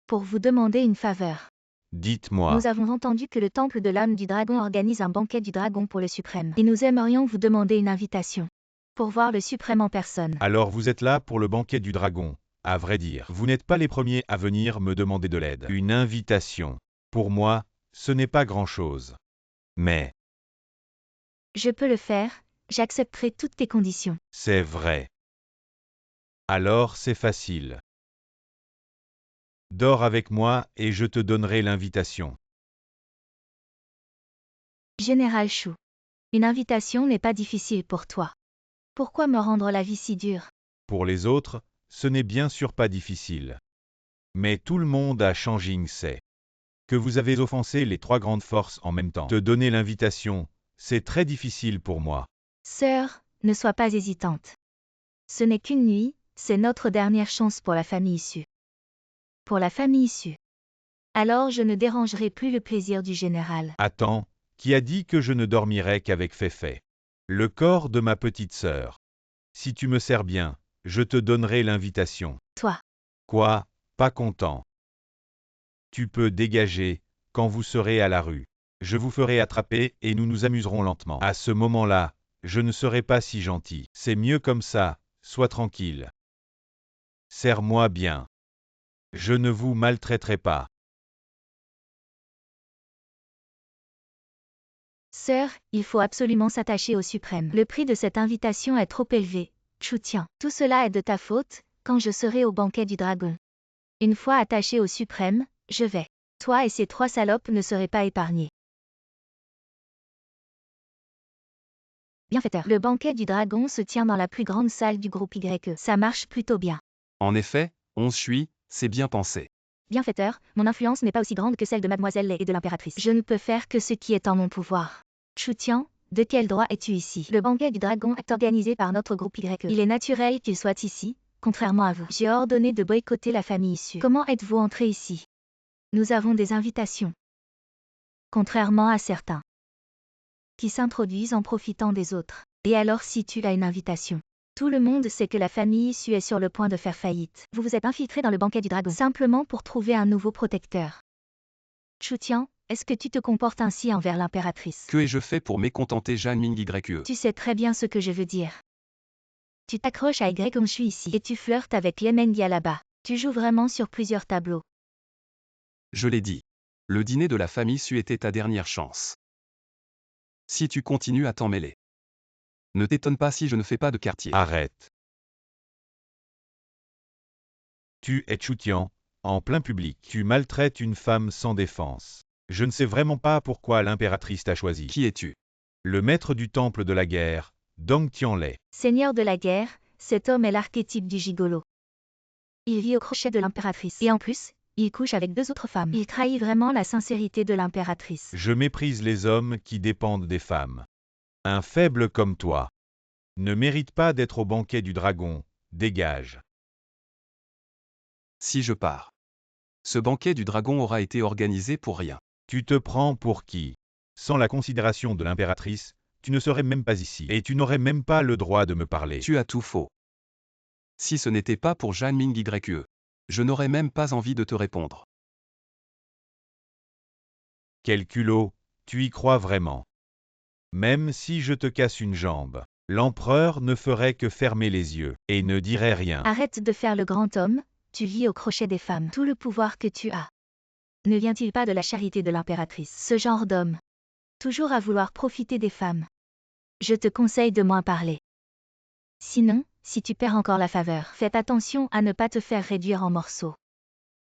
pour vous demander une faveur. Dites-moi. Nous avons entendu que le temple de l'âme du dragon organise un banquet du dragon pour le suprême. Et nous aimerions vous demander une invitation pour voir le suprême en personne. Alors vous êtes là pour le banquet du dragon. À vrai dire, vous n'êtes pas les premiers à venir me demander de l'aide. Une invitation. Pour moi, ce n'est pas grand-chose. Mais, Je peux le faire, j'accepterai toutes tes conditions. c'est vrai. Alors c'est facile. Dors avec moi et je te donnerai l'invitation. Général Shu. Une invitation n'est pas difficile pour toi. Pourquoi me rendre la vie si dure? Pour les autres, ce n'est bien sûr pas difficile. Mais tout le monde à Changjing sait que vous avez offensé les 3 grandes forces en même temps. Te donner l'invitation, c'est très difficile pour moi. Sœur, ne sois pas hésitante. Ce n'est qu'une nuit, c'est notre dernière chance pour la famille issue. Pour la famille issue. Alors je ne dérangerai plus le plaisir du général. Attends, qui a dit que je ne dormirais qu'avec Feifei? Le corps de ma petite sœur. Si tu me sers bien, je te donnerai l'invitation. Toi. Quoi? Pas content? Tu peux dégager, quand vous serez à la rue. Je vous ferai attraper et nous nous amuserons lentement. À ce moment-là, je ne serai pas si gentil. C'est mieux comme ça, sois tranquille. Serre-moi bien. Je ne vous maltraiterai pas. Sœur, il faut absolument s'attacher au suprême. Le prix de cette invitation est trop élevé. Chu Tian. Tout cela est de ta faute, quand je serai au banquet du dragon. Une fois attaché au suprême, je vais. Toi et ces 3 salopes ne serez pas épargnés. Bienfaiteur. Le banquet du dragon se tient dans la plus grande salle du groupe YE. Ça marche plutôt bien. En effet, 11 Shui, c'est bien pensé. Bienfaiteur, mon influence n'est pas aussi grande que celle de Mademoiselle Lei et de l'impératrice. Je ne peux faire que ce qui est en mon pouvoir. Chu Tian, de quel droit es-tu ici? Le banquet du dragon est organisé par notre groupe YE. Il est naturel qu'il soit ici, contrairement à vous. J'ai ordonné de boycotter la famille issue. Comment êtes-vous entré ici? Nous avons des invitations. Contrairement à certains qui s'introduisent en profitant des autres. Et alors si tu as une invitation? Tout le monde sait que la famille issue est sur le point de faire faillite. Vous vous êtes infiltré dans le banquet du dragon simplement pour trouver un nouveau protecteur. Chu Tian, est-ce que tu te comportes ainsi envers l'impératrice? Que ai-je fait pour mécontenter Jeanne Ming YE? Tu sais très bien ce que je veux dire. Tu t'accroches à Y comme je suis ici et tu flirtes avec Ye Mengia là-bas. Tu joues vraiment sur plusieurs tableaux. Je l'ai dit. Le dîner de la famille Su était ta dernière chance. Si tu continues à t'en mêler. Ne t'étonne pas si je ne fais pas de quartier. Arrête. Tu es Chutian, en plein public. Tu maltraites une femme sans défense. Je ne sais vraiment pas pourquoi l'impératrice t'a choisi. Qui es-tu? Le maître du temple de la guerre, Dong Tianlai. Seigneur de la guerre, cet homme est l'archétype du gigolo. Il vit au crochet de l'impératrice. Et en plus, il couche avec 2 autres femmes. Il trahit vraiment la sincérité de l'impératrice. Je méprise les hommes qui dépendent des femmes. Un faible comme toi ne mérite pas d'être au banquet du dragon. Dégage. Si je pars. Ce banquet du dragon aura été organisé pour rien. Tu te prends pour qui? Sans la considération de l'impératrice, tu ne serais même pas ici. Et tu n'aurais même pas le droit de me parler. Tu as tout faux. Si ce n'était pas pour Jeanne Ming YE, je n'aurais même pas envie de te répondre. Quel culot, tu y crois vraiment? Même si je te casse une jambe, l'empereur ne ferait que fermer les yeux, et ne dirait rien. Arrête de faire le grand homme, tu vis au crochet des femmes. Tout le pouvoir que tu as. Ne vient-il pas de la charité de l'impératrice? Ce genre d'homme. Toujours à vouloir profiter des femmes. Je te conseille de moins parler. Sinon, si tu perds encore la faveur, fais attention à ne pas te faire réduire en morceaux.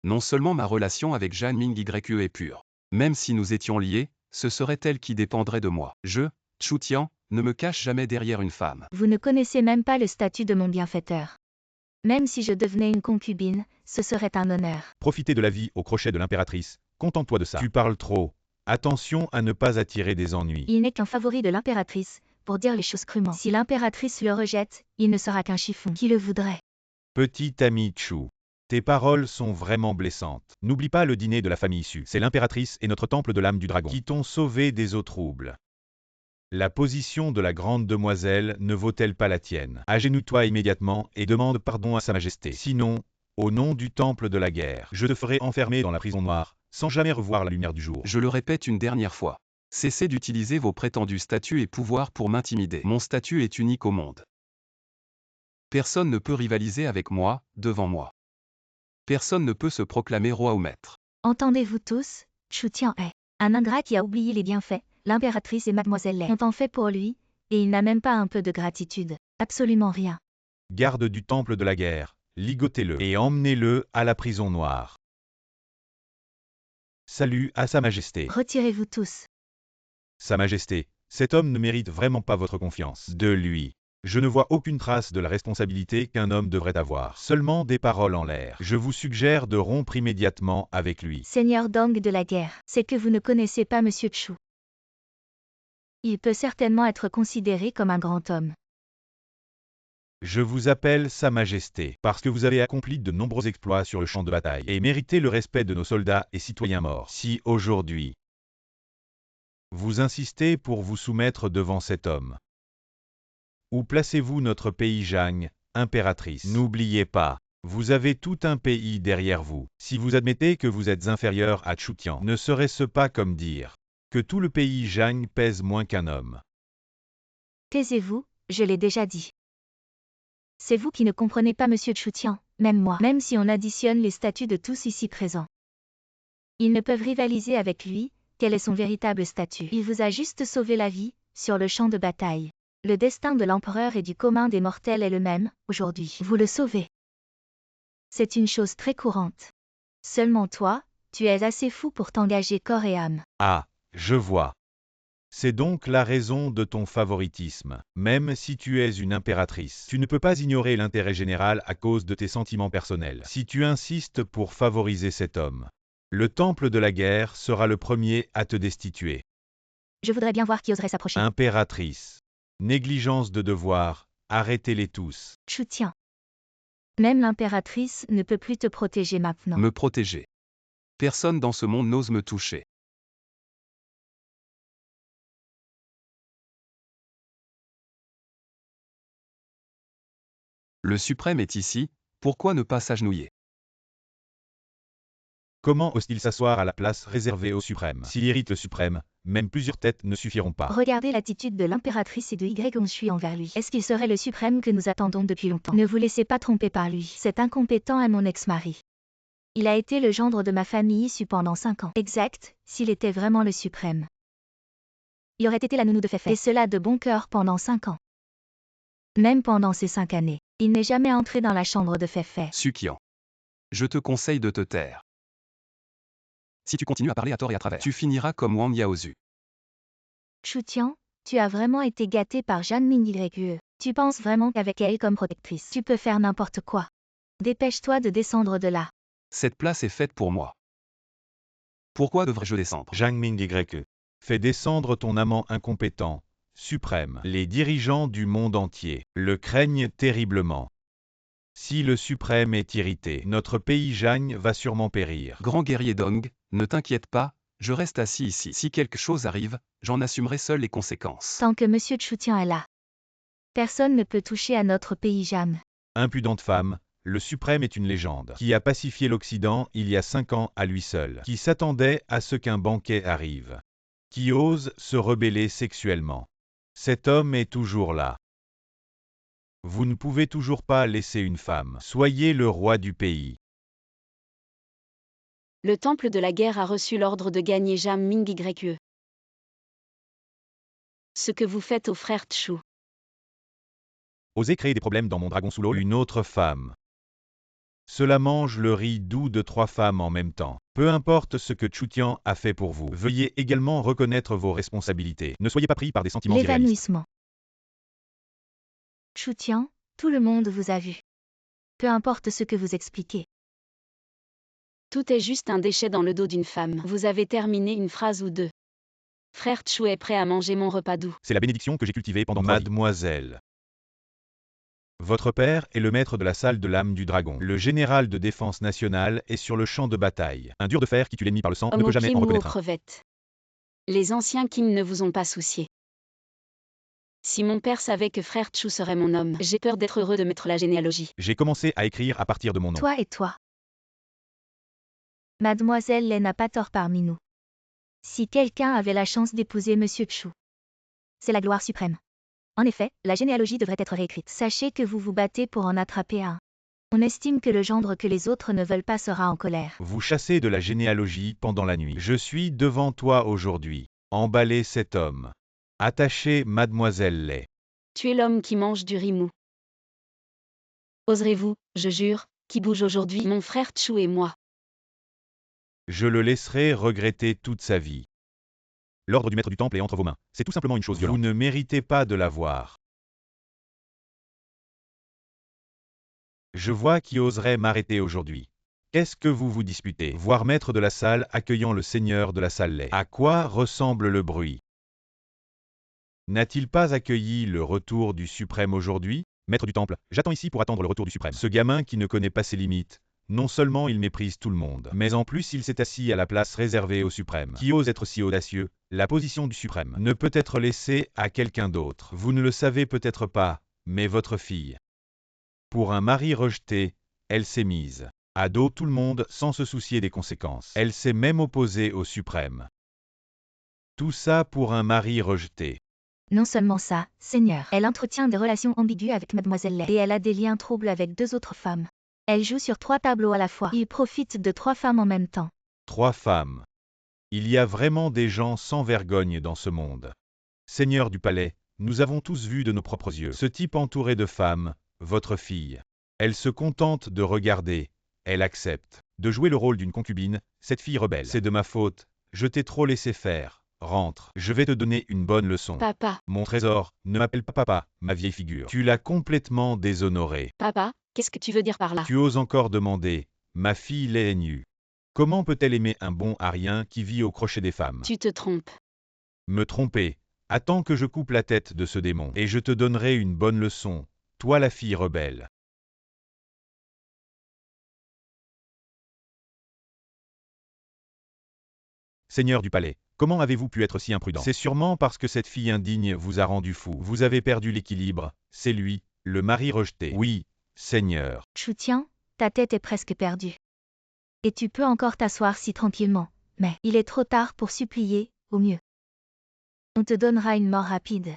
Non seulement ma relation avec Jeanne Ming YE est pure. Même si nous étions liés, ce serait elle qui dépendrait de moi. Je, Chutian, ne me cache jamais derrière une femme. Vous ne connaissez même pas le statut de mon bienfaiteur. Même si je devenais une concubine, ce serait un honneur. Profiter de la vie au crochet de l'impératrice, contente-toi de ça. Tu parles trop. Attention à ne pas attirer des ennuis. Il n'est qu'un favori de l'impératrice, pour dire les choses crûment. Si l'impératrice le rejette, il ne sera qu'un chiffon. Qui le voudrait? Petit ami Chu, tes paroles sont vraiment blessantes. N'oublie pas le dîner de la famille Su. C'est l'impératrice et notre temple de l'âme du dragon qui t'ont sauvé des eaux troubles. La position de la grande demoiselle ne vaut-elle pas la tienne? Agenouille-toi immédiatement et demande pardon à Sa Majesté. Sinon, au nom du temple de la guerre, je te ferai enfermer dans la prison noire, sans jamais revoir la lumière du jour. Je le répète une dernière fois. Cessez d'utiliser vos prétendus statuts et pouvoirs pour m'intimider. Mon statut est unique au monde. Personne ne peut rivaliser avec moi, devant moi. Personne ne peut se proclamer roi ou maître. Entendez-vous tous, Chutian est un ingrat qui a oublié les bienfaits. L'impératrice et mademoiselle Lei ont en fait pour lui, et il n'a même pas un peu de gratitude. Absolument rien. Garde du temple de la guerre, ligotez-le et emmenez-le à la prison noire. Salut à Sa Majesté. Retirez-vous tous. Sa Majesté, cet homme ne mérite vraiment pas votre confiance. De lui, je ne vois aucune trace de la responsabilité qu'un homme devrait avoir. Seulement des paroles en l'air. Je vous suggère de rompre immédiatement avec lui. Seigneur Dong de la guerre, c'est que vous ne connaissez pas Monsieur Chu. Il peut certainement être considéré comme un grand homme. Je vous appelle Sa Majesté, parce que vous avez accompli de nombreux exploits sur le champ de bataille et mérité le respect de nos soldats et citoyens morts. Si aujourd'hui, vous insistez pour vous soumettre devant cet homme, où placez-vous notre pays Zhang, impératrice? N'oubliez pas, vous avez tout un pays derrière vous. Si vous admettez que vous êtes inférieur à Chutian, ne serait-ce pas comme dire que tout le pays Zhang pèse moins qu'un homme? Taisez-vous, je l'ai déjà dit. C'est vous qui ne comprenez pas Monsieur Chutian, même moi, même si on additionne les statuts de tous ici présents. Ils ne peuvent rivaliser avec lui, quel est son véritable statut? Il vous a juste sauvé la vie, sur le champ de bataille. Le destin de l'empereur et du commun des mortels est le même, aujourd'hui. Vous le sauvez. C'est une chose très courante. Seulement toi, tu es assez fou pour t'engager corps et âme. Ah, je vois. C'est donc la raison de ton favoritisme. Même si tu es une impératrice, tu ne peux pas ignorer l'intérêt général à cause de tes sentiments personnels. Si tu insistes pour favoriser cet homme, le temple de la guerre sera le premier à te destituer. Je voudrais bien voir qui oserait s'approcher. Impératrice. Négligence de devoir, arrêtez-les tous. Chutian. Même l'impératrice ne peut plus te protéger maintenant. Me protéger. Personne dans ce monde n'ose me toucher. Le suprême est ici, pourquoi ne pas s'agenouiller? Comment ose-t-il s'asseoir à la place réservée au suprême? S'il irrite le suprême, même plusieurs têtes ne suffiront pas. Regardez l'attitude de l'impératrice et de Y envers lui. Est-ce qu'il serait le suprême que nous attendons depuis longtemps? Ne vous laissez pas tromper par lui. Cet incompétent est mon ex-mari. Il a été le gendre de ma famille issue pendant 5 ans. Exact, s'il était vraiment le suprême. Il aurait été la nounou de Feifei. Et cela de bon cœur pendant 5 ans. Même pendant ces 5 années, il n'est jamais entré dans la chambre de Feifei. Sukian. Je te conseille de te taire. Si tu continues à parler à tort et à travers, tu finiras comme Wang Yaozu. Chutian, tu as vraiment été gâté par Jeanne Mingyue. Tu penses vraiment qu'avec elle comme protectrice, tu peux faire n'importe quoi. Dépêche-toi de descendre de là. Cette place est faite pour moi. Pourquoi devrais-je descendre? Zhang Mingyue. Fais descendre ton amant incompétent, suprême. Les dirigeants du monde entier le craignent terriblement. Si le suprême est irrité, notre pays Zhang va sûrement périr. Grand guerrier Dong, ne t'inquiète pas, je reste assis ici. Si quelque chose arrive, j'en assumerai seul les conséquences. Tant que Monsieur Chutian est là, personne ne peut toucher à notre pays Jeanne. Impudente femme, le suprême est une légende qui a pacifié l'Occident il y a 5 ans à lui seul, qui s'attendait à ce qu'un banquet arrive, qui ose se rebeller sexuellement. Cet homme est toujours là. Vous ne pouvez toujours pas laisser une femme. Soyez le roi du pays. Le temple de la guerre a reçu l'ordre de gagner Zhang Mingyue. Ce que vous faites au frère Chu. Osez créer des problèmes dans mon dragon sous l'eau. Une autre femme. Cela mange le riz doux de 3 femmes en même temps. Peu importe ce que Chutian a fait pour vous, veuillez également reconnaître vos responsabilités. Ne soyez pas pris par des sentiments irréalistes. L'évanouissement. Chutian, tout le monde vous a vu. Peu importe ce que vous expliquez. Tout est juste un déchet dans le dos d'une femme. Vous avez terminé une phrase ou deux. Frère Chu est prêt à manger mon repas doux. C'est la bénédiction que j'ai cultivée pendant 3 vies. Mademoiselle. Votre père est le maître de la salle de l'âme du dragon. Le général de défense nationale est sur le champ de bataille. Un dur de fer qui tue l'ennemi par le sang ne peut jamais en reconnaître un. Crevettes. Les anciens Kim ne vous ont pas soucié. Si mon père savait que frère Chu serait mon homme, j'ai peur d'être heureux de mettre la généalogie. J'ai commencé à écrire à partir de mon nom. Toi et toi. Mademoiselle Lei n'a pas tort parmi nous. Si quelqu'un avait la chance d'épouser Monsieur Chu, c'est la gloire suprême. En effet, la généalogie devrait être réécrite. Sachez que vous vous battez pour en attraper un. On estime que le gendre que les autres ne veulent pas sera en colère. Vous chassez de la généalogie pendant la nuit. Je suis devant toi aujourd'hui. Emballez cet homme. Attachez Mademoiselle Lei. Tu es l'homme qui mange du riz mou. Oserez-vous, je jure, qui bouge aujourd'hui, mon frère Chu et moi. Je le laisserai regretter toute sa vie. L'ordre du maître du temple est entre vos mains. C'est tout simplement une chose violente. Vous ne méritez pas de l'avoir. Je vois qui oserait m'arrêter aujourd'hui. Qu'est-ce que vous vous disputez? Voir maître de la salle accueillant le seigneur de la salle Lei. À quoi ressemble le bruit? N'a-t-il pas accueilli le retour du suprême aujourd'hui? Maître du temple, j'attends ici pour attendre le retour du suprême. Ce gamin qui ne connaît pas ses limites. Non seulement il méprise tout le monde, mais en plus il s'est assis à la place réservée au suprême. Qui ose être si audacieux? La position du suprême ne peut être laissée à quelqu'un d'autre. Vous ne le savez peut-être pas, mais votre fille. Pour un mari rejeté, elle s'est mise à dos tout le monde sans se soucier des conséquences. Elle s'est même opposée au suprême. Tout ça pour un mari rejeté. Non seulement ça, Seigneur, elle entretient des relations ambiguës avec Mademoiselle Lei et elle a des liens troubles avec 2 autres femmes. Elle joue sur 3 tableaux à la fois. Il profite de 3 femmes en même temps. 3 femmes. Il y a vraiment des gens sans vergogne dans ce monde. Seigneur du palais, nous avons tous vu de nos propres yeux ce type entouré de femmes, votre fille. Elle se contente de regarder, elle accepte de jouer le rôle d'une concubine, cette fille rebelle. C'est de ma faute, je t'ai trop laissé faire. Rentre, je vais te donner une bonne leçon. Papa. Mon trésor, ne m'appelle pas papa, ma vieille figure. Tu l'as complètement déshonoré. Papa, qu'est-ce que tu veux dire par là? Tu oses encore demander, ma fille Lei nue. Comment peut-elle aimer un bon arien qui vit au crochet des femmes? Tu te trompes. Me tromper. Attends que je coupe la tête de ce démon, et je te donnerai une bonne leçon, toi la fille rebelle. Seigneur du palais, comment avez-vous pu être si imprudent? C'est sûrement parce que cette fille indigne vous a rendu fou. Vous avez perdu l'équilibre, c'est lui, le mari rejeté. Oui, Seigneur. Chutian, ta tête est presque perdue. Et tu peux encore t'asseoir si tranquillement, mais il est trop tard pour supplier, au mieux. On te donnera une mort rapide.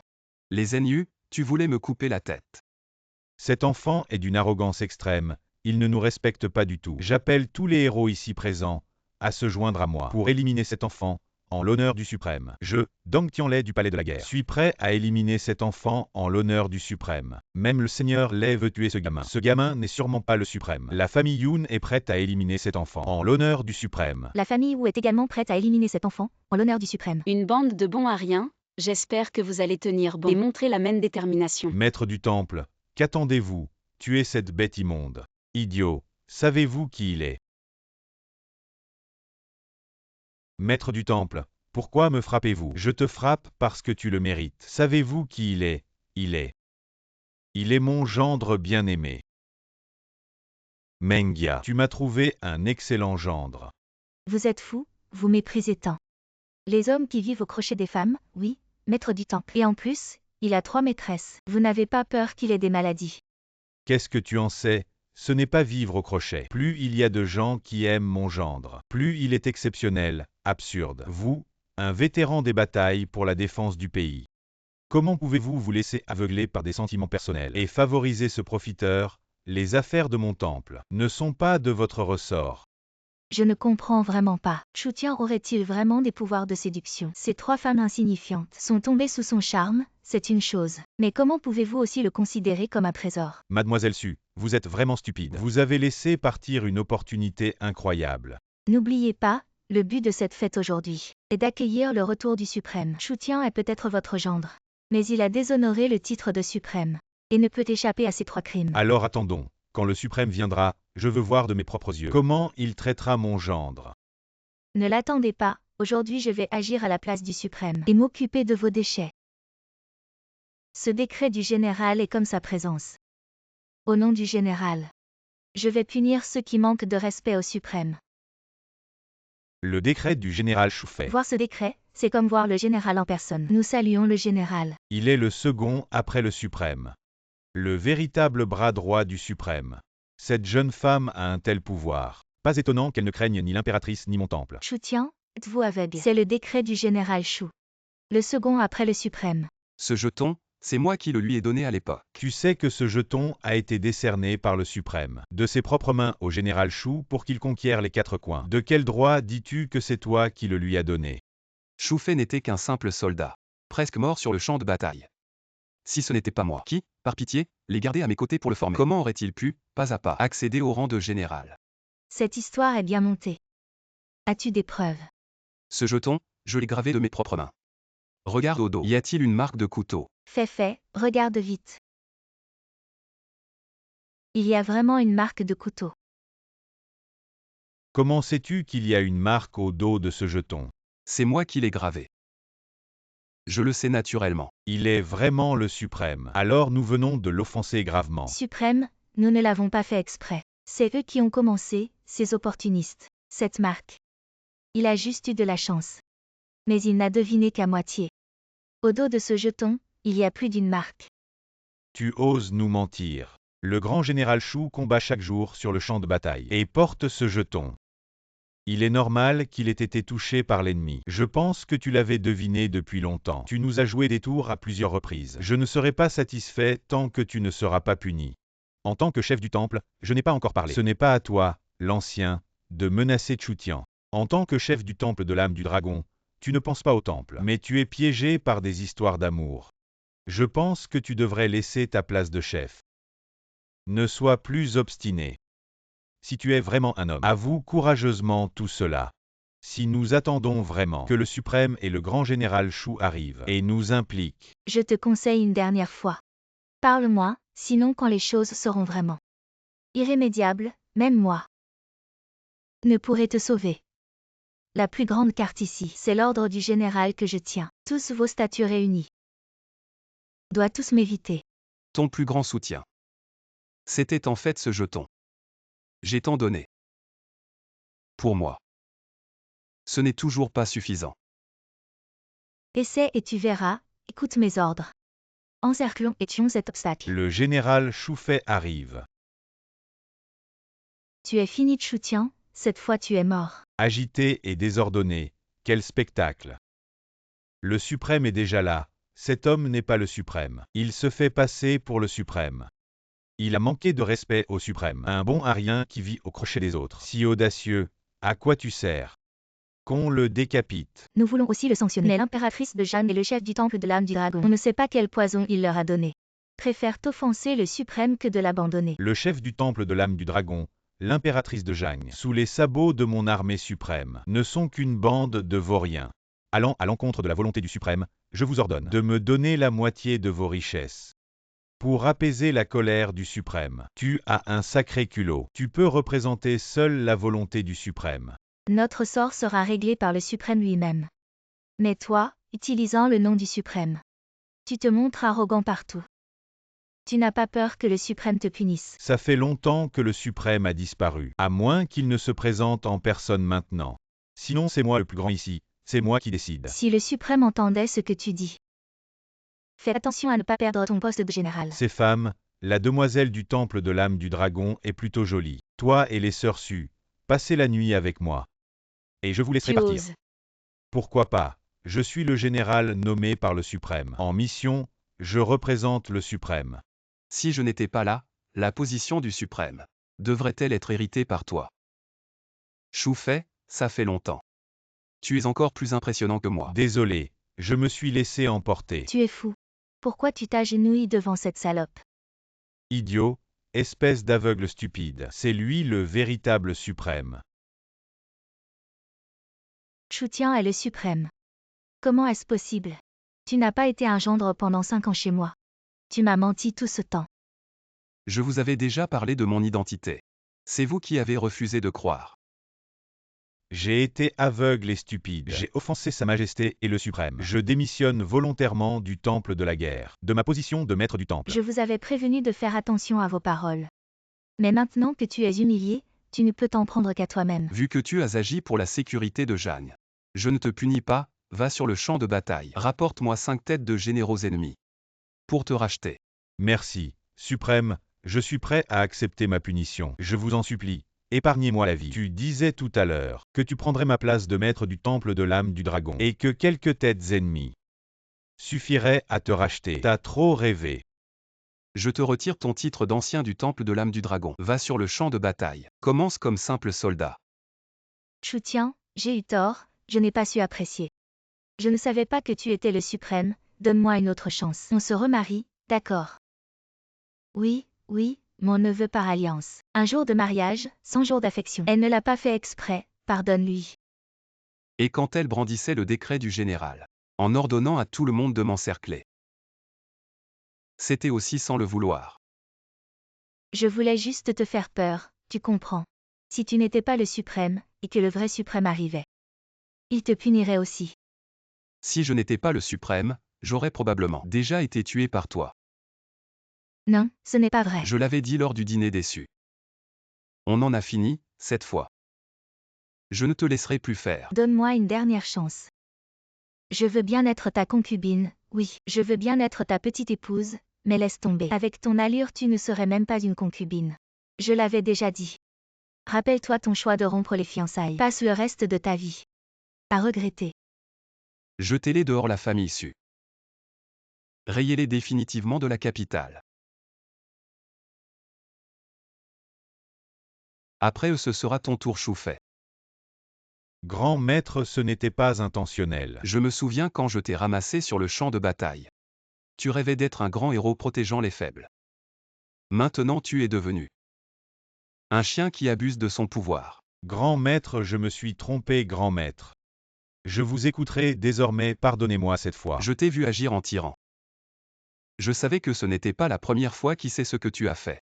Les Zenyu, tu voulais me couper la tête. Cet enfant est d'une arrogance extrême, il ne nous respecte pas du tout. J'appelle tous les héros ici présents à se joindre à moi pour éliminer cet enfant en l'honneur du Suprême. Je, Dong Tianlai du Palais de la Guerre, suis prêt à éliminer cet enfant en l'honneur du Suprême. Même le Seigneur Lei veut tuer ce gamin. Ce gamin n'est sûrement pas le Suprême. La famille Yoon est prête à éliminer cet enfant en l'honneur du Suprême. La famille Wu est également prête à éliminer cet enfant, en l'honneur du Suprême. Une bande de bons à rien, j'espère que vous allez tenir bon et montrer la même détermination. Maître du Temple, qu'attendez-vous? Tuez cette bête immonde. Idiot, savez-vous qui il est? Maître du Temple, pourquoi me frappez-vous? Je te frappe parce que tu le mérites. Savez-vous qui il est? Il est mon gendre bien-aimé. Mengia, tu m'as trouvé un excellent gendre. Vous êtes fou, vous méprisez tant. Les hommes qui vivent au crochet des femmes, oui, maître du temple. Et en plus, il a 3 maîtresses. Vous n'avez pas peur qu'il ait des maladies? Qu'est-ce que tu en sais? Ce n'est pas vivre au crochet. Plus il y a de gens qui aiment mon gendre, plus il est exceptionnel, absurde. Vous, un vétéran des batailles pour la défense du pays. Comment pouvez-vous vous laisser aveugler par des sentiments personnels et favoriser ce profiteur? Les affaires de mon temple ne sont pas de votre ressort. Je ne comprends vraiment pas. Chu Tian aurait-il vraiment des pouvoirs de séduction? Ces 3 femmes insignifiantes sont tombées sous son charme, c'est une chose. Mais comment pouvez-vous aussi le considérer comme un trésor? Mademoiselle Su, vous êtes vraiment stupide. Vous avez laissé partir une opportunité incroyable. N'oubliez pas, le but de cette fête aujourd'hui est d'accueillir le retour du Suprême. Chu Tian est peut-être votre gendre, mais il a déshonoré le titre de Suprême et ne peut échapper à ces 3 crimes. Alors attendons, quand le Suprême viendra, je veux voir de mes propres yeux comment il traitera mon gendre. Ne l'attendez pas, aujourd'hui je vais agir à la place du Suprême et m'occuper de vos déchets. Ce décret du général est comme sa présence. Au nom du général, je vais punir ceux qui manquent de respect au Suprême. Le décret du général Choufei. Voir ce décret, c'est comme voir le général en personne. Nous saluons le général. Il est le second après le Suprême. Le véritable bras droit du Suprême. Cette jeune femme a un tel pouvoir. Pas étonnant qu'elle ne craigne ni l'impératrice ni mon temple. Chu Tian, êtes-vous aveugle? C'est le décret du général Chu. Le second après le Suprême. Ce jeton, c'est moi qui le lui ai donné à l'époque. Tu sais que ce jeton a été décerné par le Suprême, de ses propres mains au général Chu pour qu'il conquiert les 4 coins. De quel droit dis-tu que c'est toi qui le lui as donné? Chu Fei n'était qu'un simple soldat, presque mort sur le champ de bataille. Si ce n'était pas moi qui, par pitié, l'ai gardé à mes côtés pour le former, comment aurait-il pu, pas à pas, accéder au rang de général? Cette histoire est bien montée. As-tu des preuves? Ce jeton, je l'ai gravé de mes propres mains. Regarde au dos. Y a-t-il une marque de couteau? Fais, regarde vite. Il y a vraiment une marque de couteau. Comment sais-tu qu'il y a une marque au dos de ce jeton? C'est moi qui l'ai gravé. Je le sais naturellement. Il est vraiment le Suprême. Alors nous venons de l'offenser gravement. Suprême, nous ne l'avons pas fait exprès. C'est eux qui ont commencé, ces opportunistes. Cette marque. Il a juste eu de la chance. Mais il n'a deviné qu'à moitié. Au dos de ce jeton, il y a plus d'une marque. Tu oses nous mentir. Le grand général Chu combat chaque jour sur le champ de bataille et porte ce jeton. Il est normal qu'il ait été touché par l'ennemi. Je pense que tu l'avais deviné depuis longtemps. Tu nous as joué des tours à plusieurs reprises. Je ne serai pas satisfait tant que tu ne seras pas puni. En tant que chef du temple, je n'ai pas encore parlé. Ce n'est pas à toi, l'ancien, de menacer Chu Tian. En tant que chef du temple de l'âme du dragon, tu ne penses pas au temple, mais tu es piégé par des histoires d'amour. Je pense que tu devrais laisser ta place de chef. Ne sois plus obstiné. Si tu es vraiment un homme, avoue courageusement tout cela. Si nous attendons vraiment que le Suprême et le grand général Chu arrivent et nous impliquent. Je te conseille une dernière fois. Parle-moi, sinon quand les choses seront vraiment irrémédiables, même moi ne pourrai te sauver. La plus grande carte ici, c'est l'ordre du général que je tiens. Tous vos statuts réunis doivent tous m'éviter. Ton plus grand soutien. C'était en fait ce jeton. J'ai tant donné. Pour moi. Ce n'est toujours pas suffisant. Essaie et tu verras, écoute mes ordres. Encerclons et tuons cet obstacle. Le général Choufei arrive. Tu es fini Chu Tian, cette fois tu es mort. Agité et désordonné, quel spectacle. Le Suprême est déjà là, cet homme n'est pas le Suprême, il se fait passer pour le Suprême. Il a manqué de respect au suprême. Un bon à rien qui vit au crochet des autres. Si audacieux, à quoi tu sers? Qu'on le décapite. Nous voulons aussi le sanctionner. Mais l'impératrice de Jeanne est le chef du temple de l'âme du dragon. On ne sait pas quel poison il leur a donné. Préfère offenser le suprême que de l'abandonner. Le chef du temple de l'âme du dragon, l'impératrice de Jeanne, sous les sabots de mon armée suprême, ne sont qu'une bande de vauriens. Allant à l'encontre de la volonté du suprême, je vous ordonne de me donner la moitié de vos richesses. Pour apaiser la colère du suprême, tu as un sacré culot. Tu peux représenter seul la volonté du suprême. Notre sort sera réglé par le suprême lui-même. Mais toi, utilisant le nom du suprême, tu te montres arrogant partout. Tu n'as pas peur que le suprême te punisse. Ça fait longtemps que le suprême a disparu, à moins qu'il ne se présente en personne maintenant. Sinon c'est moi le plus grand ici, c'est moi qui décide. Si le suprême entendait ce que tu dis. Fais attention à ne pas perdre ton poste de général. Ces femmes, la demoiselle du temple de l'âme du dragon est plutôt jolie. Toi et les sœurs Su, passez la nuit avec moi. Et je vous laisserai Tu partir. oses. Pourquoi pas? Je suis le général nommé par le suprême. En mission, je représente le suprême. Si je n'étais pas là, la position du suprême devrait-elle être héritée par toi? Chou Fei, ça fait longtemps. Tu es encore plus impressionnant que moi. Désolé, je me suis laissé emporter. Tu es fou. Pourquoi tu t'agenouilles devant cette salope? Idiot, espèce d'aveugle stupide. C'est lui le véritable suprême. Chutian est le suprême. Comment est-ce possible? Tu n'as pas été un gendre pendant 5 ans chez moi. Tu m'as menti tout ce temps. Je vous avais déjà parlé de mon identité. C'est vous qui avez refusé de croire. J'ai été aveugle et stupide. J'ai offensé Sa Majesté et le Suprême. Je démissionne volontairement du Temple de la Guerre, de ma position de maître du Temple. Je vous avais prévenu de faire attention à vos paroles. Mais maintenant que tu es humilié, tu ne peux t'en prendre qu'à toi-même. Vu que tu as agi pour la sécurité de Jeanne, je ne te punis pas, va sur le champ de bataille. Rapporte-moi 5 têtes de généraux ennemis. Pour te racheter. Merci, Suprême, je suis prêt à accepter ma punition. Je vous en supplie. Épargnez-moi la vie. Tu disais tout à l'heure que tu prendrais ma place de maître du temple de l'âme du dragon et que quelques têtes ennemies suffiraient à te racheter. T'as trop rêvé. Je te retire ton titre d'ancien du temple de l'âme du dragon. Va sur le champ de bataille. Commence comme simple soldat. Chutian, j'ai eu tort, je n'ai pas su apprécier. Je ne savais pas que tu étais le suprême, donne-moi une autre chance. On se remarie, d'accord. Oui, oui, mon neveu par alliance. Un jour de mariage, 100 jours d'affection. Elle ne l'a pas fait exprès, pardonne-lui. Et quand elle brandissait le décret du général, en ordonnant à tout le monde de m'encercler. C'était aussi sans le vouloir. Je voulais juste te faire peur, tu comprends. Si tu n'étais pas le suprême, et que le vrai suprême arrivait, il te punirait aussi. Si je n'étais pas le suprême, j'aurais probablement déjà été tué par toi. Non, ce n'est pas vrai. Je l'avais dit lors du dîner déçu. On en a fini, cette fois. Je ne te laisserai plus faire. Donne-moi une dernière chance. Je veux bien être ta concubine, oui, je veux bien être ta petite épouse, mais laisse tomber. Avec ton allure, tu ne serais même pas une concubine. Je l'avais déjà dit. Rappelle-toi ton choix de rompre les fiançailles. Passe le reste de ta vie à regretter. Jetez-les dehors la famille Su. Rayez-les définitivement de la capitale. Après eux ce sera ton tour Chou Fei. Grand maître, ce n'était pas intentionnel. Je me souviens quand je t'ai ramassé sur le champ de bataille. Tu rêvais d'être un grand héros protégeant les faibles. Maintenant tu es devenu un chien qui abuse de son pouvoir. Grand maître, je me suis trompé, grand maître. Je vous écouterai désormais, pardonnez-moi cette fois. Je t'ai vu agir en tyran. Je savais que ce n'était pas la première fois qui sait ce que tu as fait.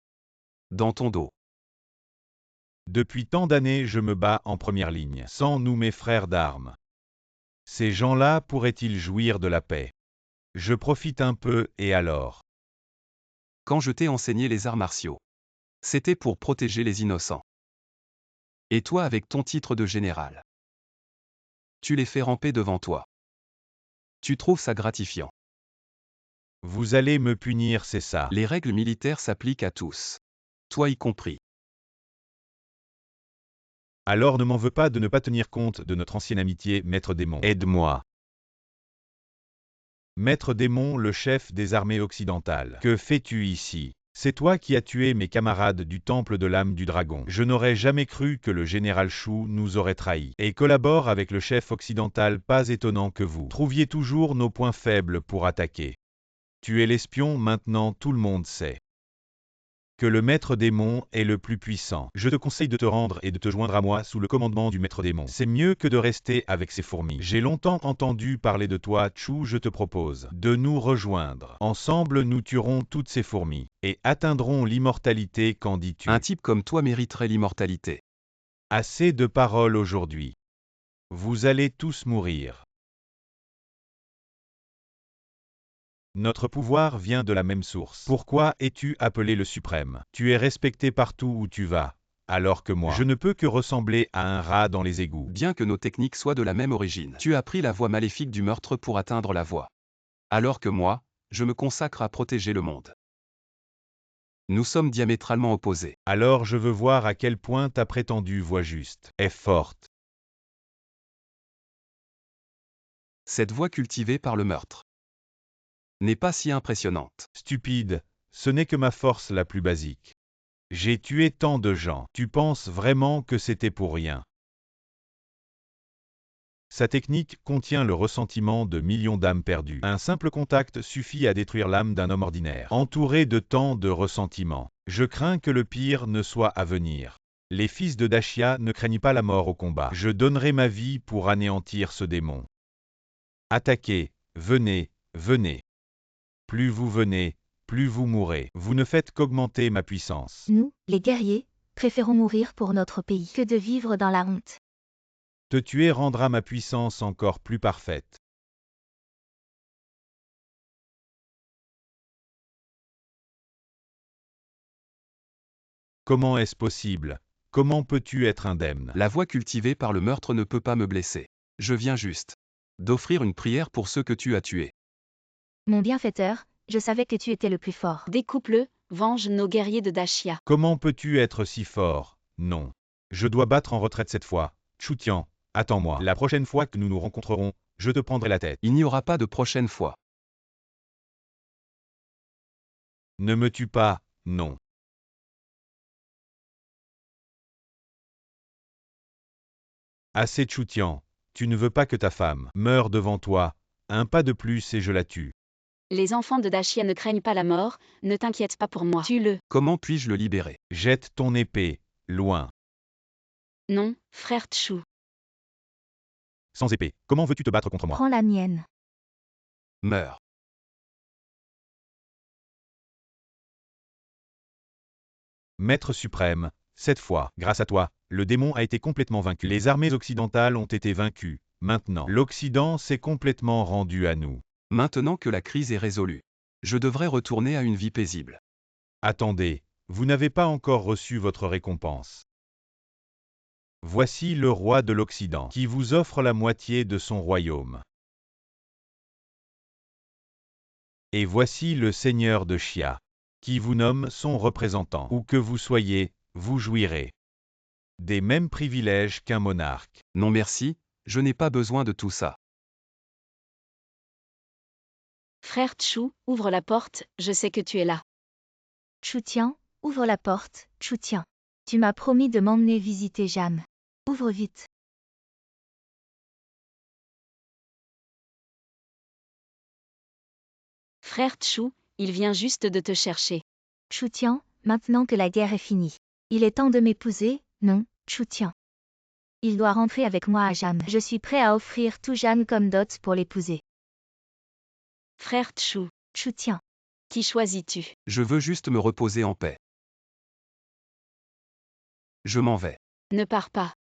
Dans ton dos. Depuis tant d'années, je me bats en première ligne. Sans nous, mes frères d'armes. Ces gens-là pourraient-ils jouir de la paix? Je profite un peu, et alors? Quand je t'ai enseigné les arts martiaux, c'était pour protéger les innocents. Et toi avec ton titre de général, tu les fais ramper devant toi. Tu trouves ça gratifiant. Vous allez me punir, c'est ça? Les règles militaires s'appliquent à tous. Toi y compris. Alors ne m'en veux pas de ne pas tenir compte de notre ancienne amitié, Maître Démon. Aide-moi. Maître Démon, le chef des armées occidentales. Que fais-tu ici? C'est toi qui as tué mes camarades du temple de l'âme du dragon. Je n'aurais jamais cru que le général Shu nous aurait trahis et collabore avec le chef occidental. Pas étonnant que vous trouviez toujours nos points faibles pour attaquer. Tu es l'espion, maintenant tout le monde sait que le maître démon est le plus puissant. Je te conseille de te rendre et de te joindre à moi sous le commandement du maître démon. C'est mieux que de rester avec ces fourmis. J'ai longtemps entendu parler de toi, Chu. Je te propose de nous rejoindre. Ensemble, nous tuerons toutes ces fourmis et atteindrons l'immortalité. Qu'en dis-tu? Un type comme toi mériterait l'immortalité. Assez de paroles aujourd'hui. Vous allez tous mourir. Notre pouvoir vient de la même source. Pourquoi es-tu appelé le suprême? Tu es respecté partout où tu vas, alors que moi, je ne peux que ressembler à un rat dans les égouts. Bien que nos techniques soient de la même origine, tu as pris la voie maléfique du meurtre pour atteindre la voie. Alors que moi, je me consacre à protéger le monde. Nous sommes diamétralement opposés. Alors je veux voir à quel point ta prétendue voix juste est forte. Cette voie cultivée par le meurtre n'est pas si impressionnante. Stupide, ce n'est que ma force la plus basique. J'ai tué tant de gens. Tu penses vraiment que c'était pour rien? Sa technique contient le ressentiment de millions d'âmes perdues. Un simple contact suffit à détruire l'âme d'un homme ordinaire. Entouré de tant de ressentiments, je crains que le pire ne soit à venir. Les fils de Dashia ne craignent pas la mort au combat. Je donnerai ma vie pour anéantir ce démon. Attaquez, venez, venez. Plus vous venez, plus vous mourrez. Vous ne faites qu'augmenter ma puissance. Nous, les guerriers, préférons mourir pour notre pays que de vivre dans la honte. Te tuer rendra ma puissance encore plus parfaite. Comment est-ce possible? Comment peux-tu être indemne? La voie cultivée par le meurtre ne peut pas me blesser. Je viens juste d'offrir une prière pour ceux que tu as tués. Mon bienfaiteur, je savais que tu étais le plus fort. Découpe-le, venge nos guerriers de Dashia. Comment peux-tu être si fort? Non. Je dois battre en retraite cette fois. Chutian, attends-moi. La prochaine fois que nous nous rencontrerons, je te prendrai la tête. Il n'y aura pas de prochaine fois. Ne me tue pas, non. Assez Chutian, tu ne veux pas que ta femme meure devant toi. Un pas de plus et je la tue. Les enfants de Dashia ne craignent pas la mort, ne t'inquiète pas pour moi. Tue-le. Comment puis-je le libérer? Jette ton épée, loin. Non, frère Tchou. Sans épée, comment veux-tu te battre contre moi? Prends la mienne. Meurs. Maître suprême, cette fois, grâce à toi, le démon a été complètement vaincu. Les armées occidentales ont été vaincues. Maintenant, l'Occident s'est complètement rendu à nous. Maintenant que la crise est résolue, je devrais retourner à une vie paisible. Attendez, vous n'avez pas encore reçu votre récompense. Voici le roi de l'Occident qui vous offre la moitié de son royaume. Et voici le seigneur de Chia, qui vous nomme son représentant. Où que vous soyez, vous jouirez des mêmes privilèges qu'un monarque. Non merci, je n'ai pas besoin de tout ça. Frère Tchou, ouvre la porte, je sais que tu es là. Chutian, ouvre la porte, Chutian. Tu m'as promis de m'emmener visiter Jam. Ouvre vite. Frère Tchou, il vient juste de te chercher. Chutian, maintenant que la guerre est finie. Il est temps de m'épouser, non, Chutian. Il doit rentrer avec moi à Jam. Je suis prêt à offrir tout Jam comme dot pour l'épouser. Frère Tchou, Chutian. qui choisis-tu? Je veux juste me reposer en paix. Je m'en vais. Ne pars pas.